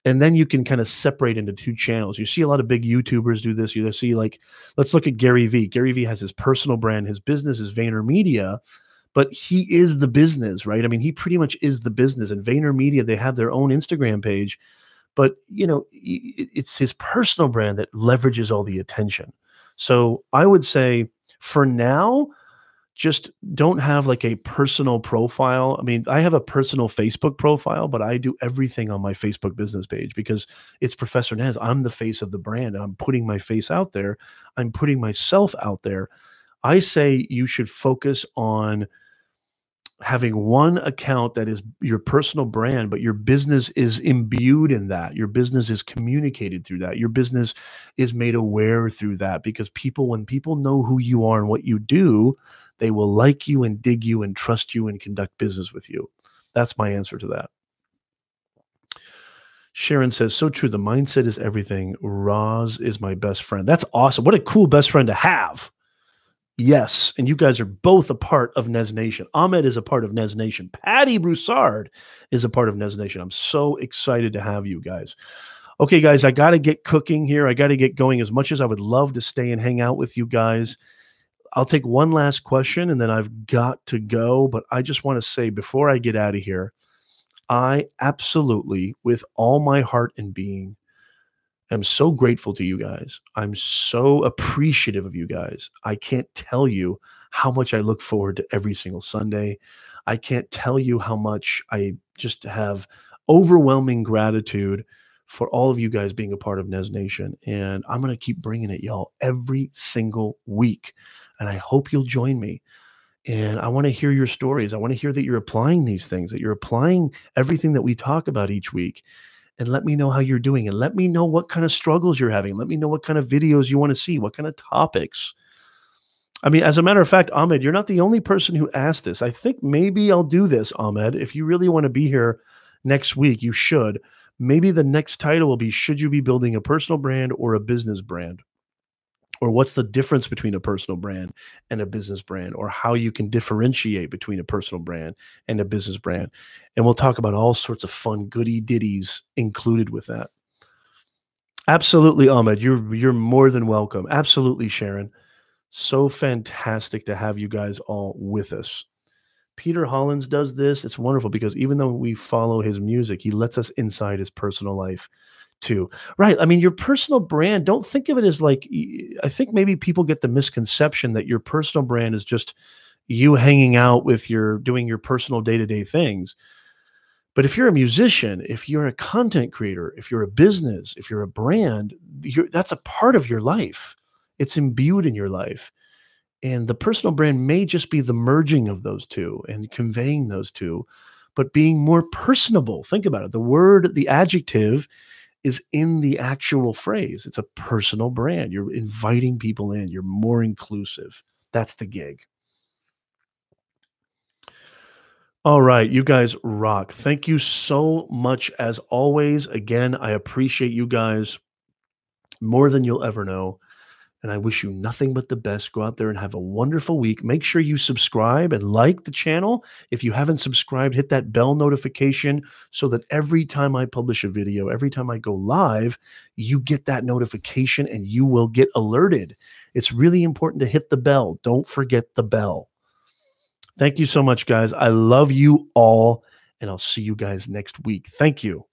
And then you can kind of separate into two channels. You see a lot of big YouTubers do this. You see, like, let's look at Gary Vee. Gary Vee has his personal brand. His business is VaynerMedia, but he is the business, right? I mean, he pretty much is the business. And VaynerMedia, they have their own Instagram page. But, it's his personal brand that leverages all the attention. So I would say for now, just don't have like a personal profile. I mean, I have a personal Facebook profile, but I do everything on my Facebook business page because it's Professor Nez. I'm the face of the brand. And I'm putting my face out there. I'm putting myself out there. I say you should focus on having one account that is your personal brand, but your business is imbued in that. Your business is communicated through that. Your business is made aware through that because when people know who you are and what you do, they will like you and dig you and trust you and conduct business with you. That's my answer to that. Sharon says, so true. The mindset is everything. Roz is my best friend. That's awesome. What a cool best friend to have. Yes, and you guys are both a part of Nez Nation. Ahmed is a part of Nez Nation. Patty Broussard is a part of Nez Nation. I'm so excited to have you guys. Okay, guys, I got to get cooking here. I got to get going. As much as I would love to stay and hang out with you guys, I'll take one last question, and then I've got to go. But I just want to say before I get out of here, I absolutely, with all my heart and being, I'm so grateful to you guys. I'm so appreciative of you guys. I can't tell you how much I look forward to every single Sunday. I can't tell you how much I just have overwhelming gratitude for all of you guys being a part of Nez Nation. And I'm going to keep bringing it, y'all, every single week. And I hope you'll join me. And I want to hear your stories. I want to hear that you're applying these things, that you're applying everything that we talk about each week. and let me know how you're doing, and let me know what kind of struggles you're having. Let me know what kind of videos you want to see, what kind of topics. I mean, as a matter of fact, Ahmed, you're not the only person who asked this. I think maybe I'll do this, Ahmed. If you really want to be here next week, you should. Maybe the next title will be, should you be building a personal brand or a business brand? Or what's the difference between a personal brand and a business brand, or how you can differentiate between a personal brand and a business brand. And we'll talk about all sorts of fun goody ditties included with that. Absolutely, Ahmed. You're more than welcome. Absolutely, Sharon. So fantastic to have you guys all with us. Peter Hollins does this. It's wonderful because even though we follow his music, he lets us inside his personal life too. Right. I mean, your personal brand, don't think of it as like, I think maybe people get the misconception that your personal brand is just you hanging out with doing your personal day-to-day things. But if you're a musician, if you're a content creator, if you're a business, if you're a brand, that's a part of your life. It's imbued in your life. And the personal brand may just be the merging of those two and conveying those two, but being more personable. Think about it. The adjective is in the actual phrase. It's a personal brand. You're inviting people in. You're more inclusive. That's the gig. All right, you guys rock. Thank you so much as always. Again, I appreciate you guys more than you'll ever know. And I wish you nothing but the best. Go out there and have a wonderful week. Make sure you subscribe and like the channel. If you haven't subscribed, hit that bell notification so that every time I publish a video, every time I go live, you get that notification and you will get alerted. It's really important to hit the bell. Don't forget the bell. Thank you so much, guys. I love you all, and I'll see you guys next week. Thank you.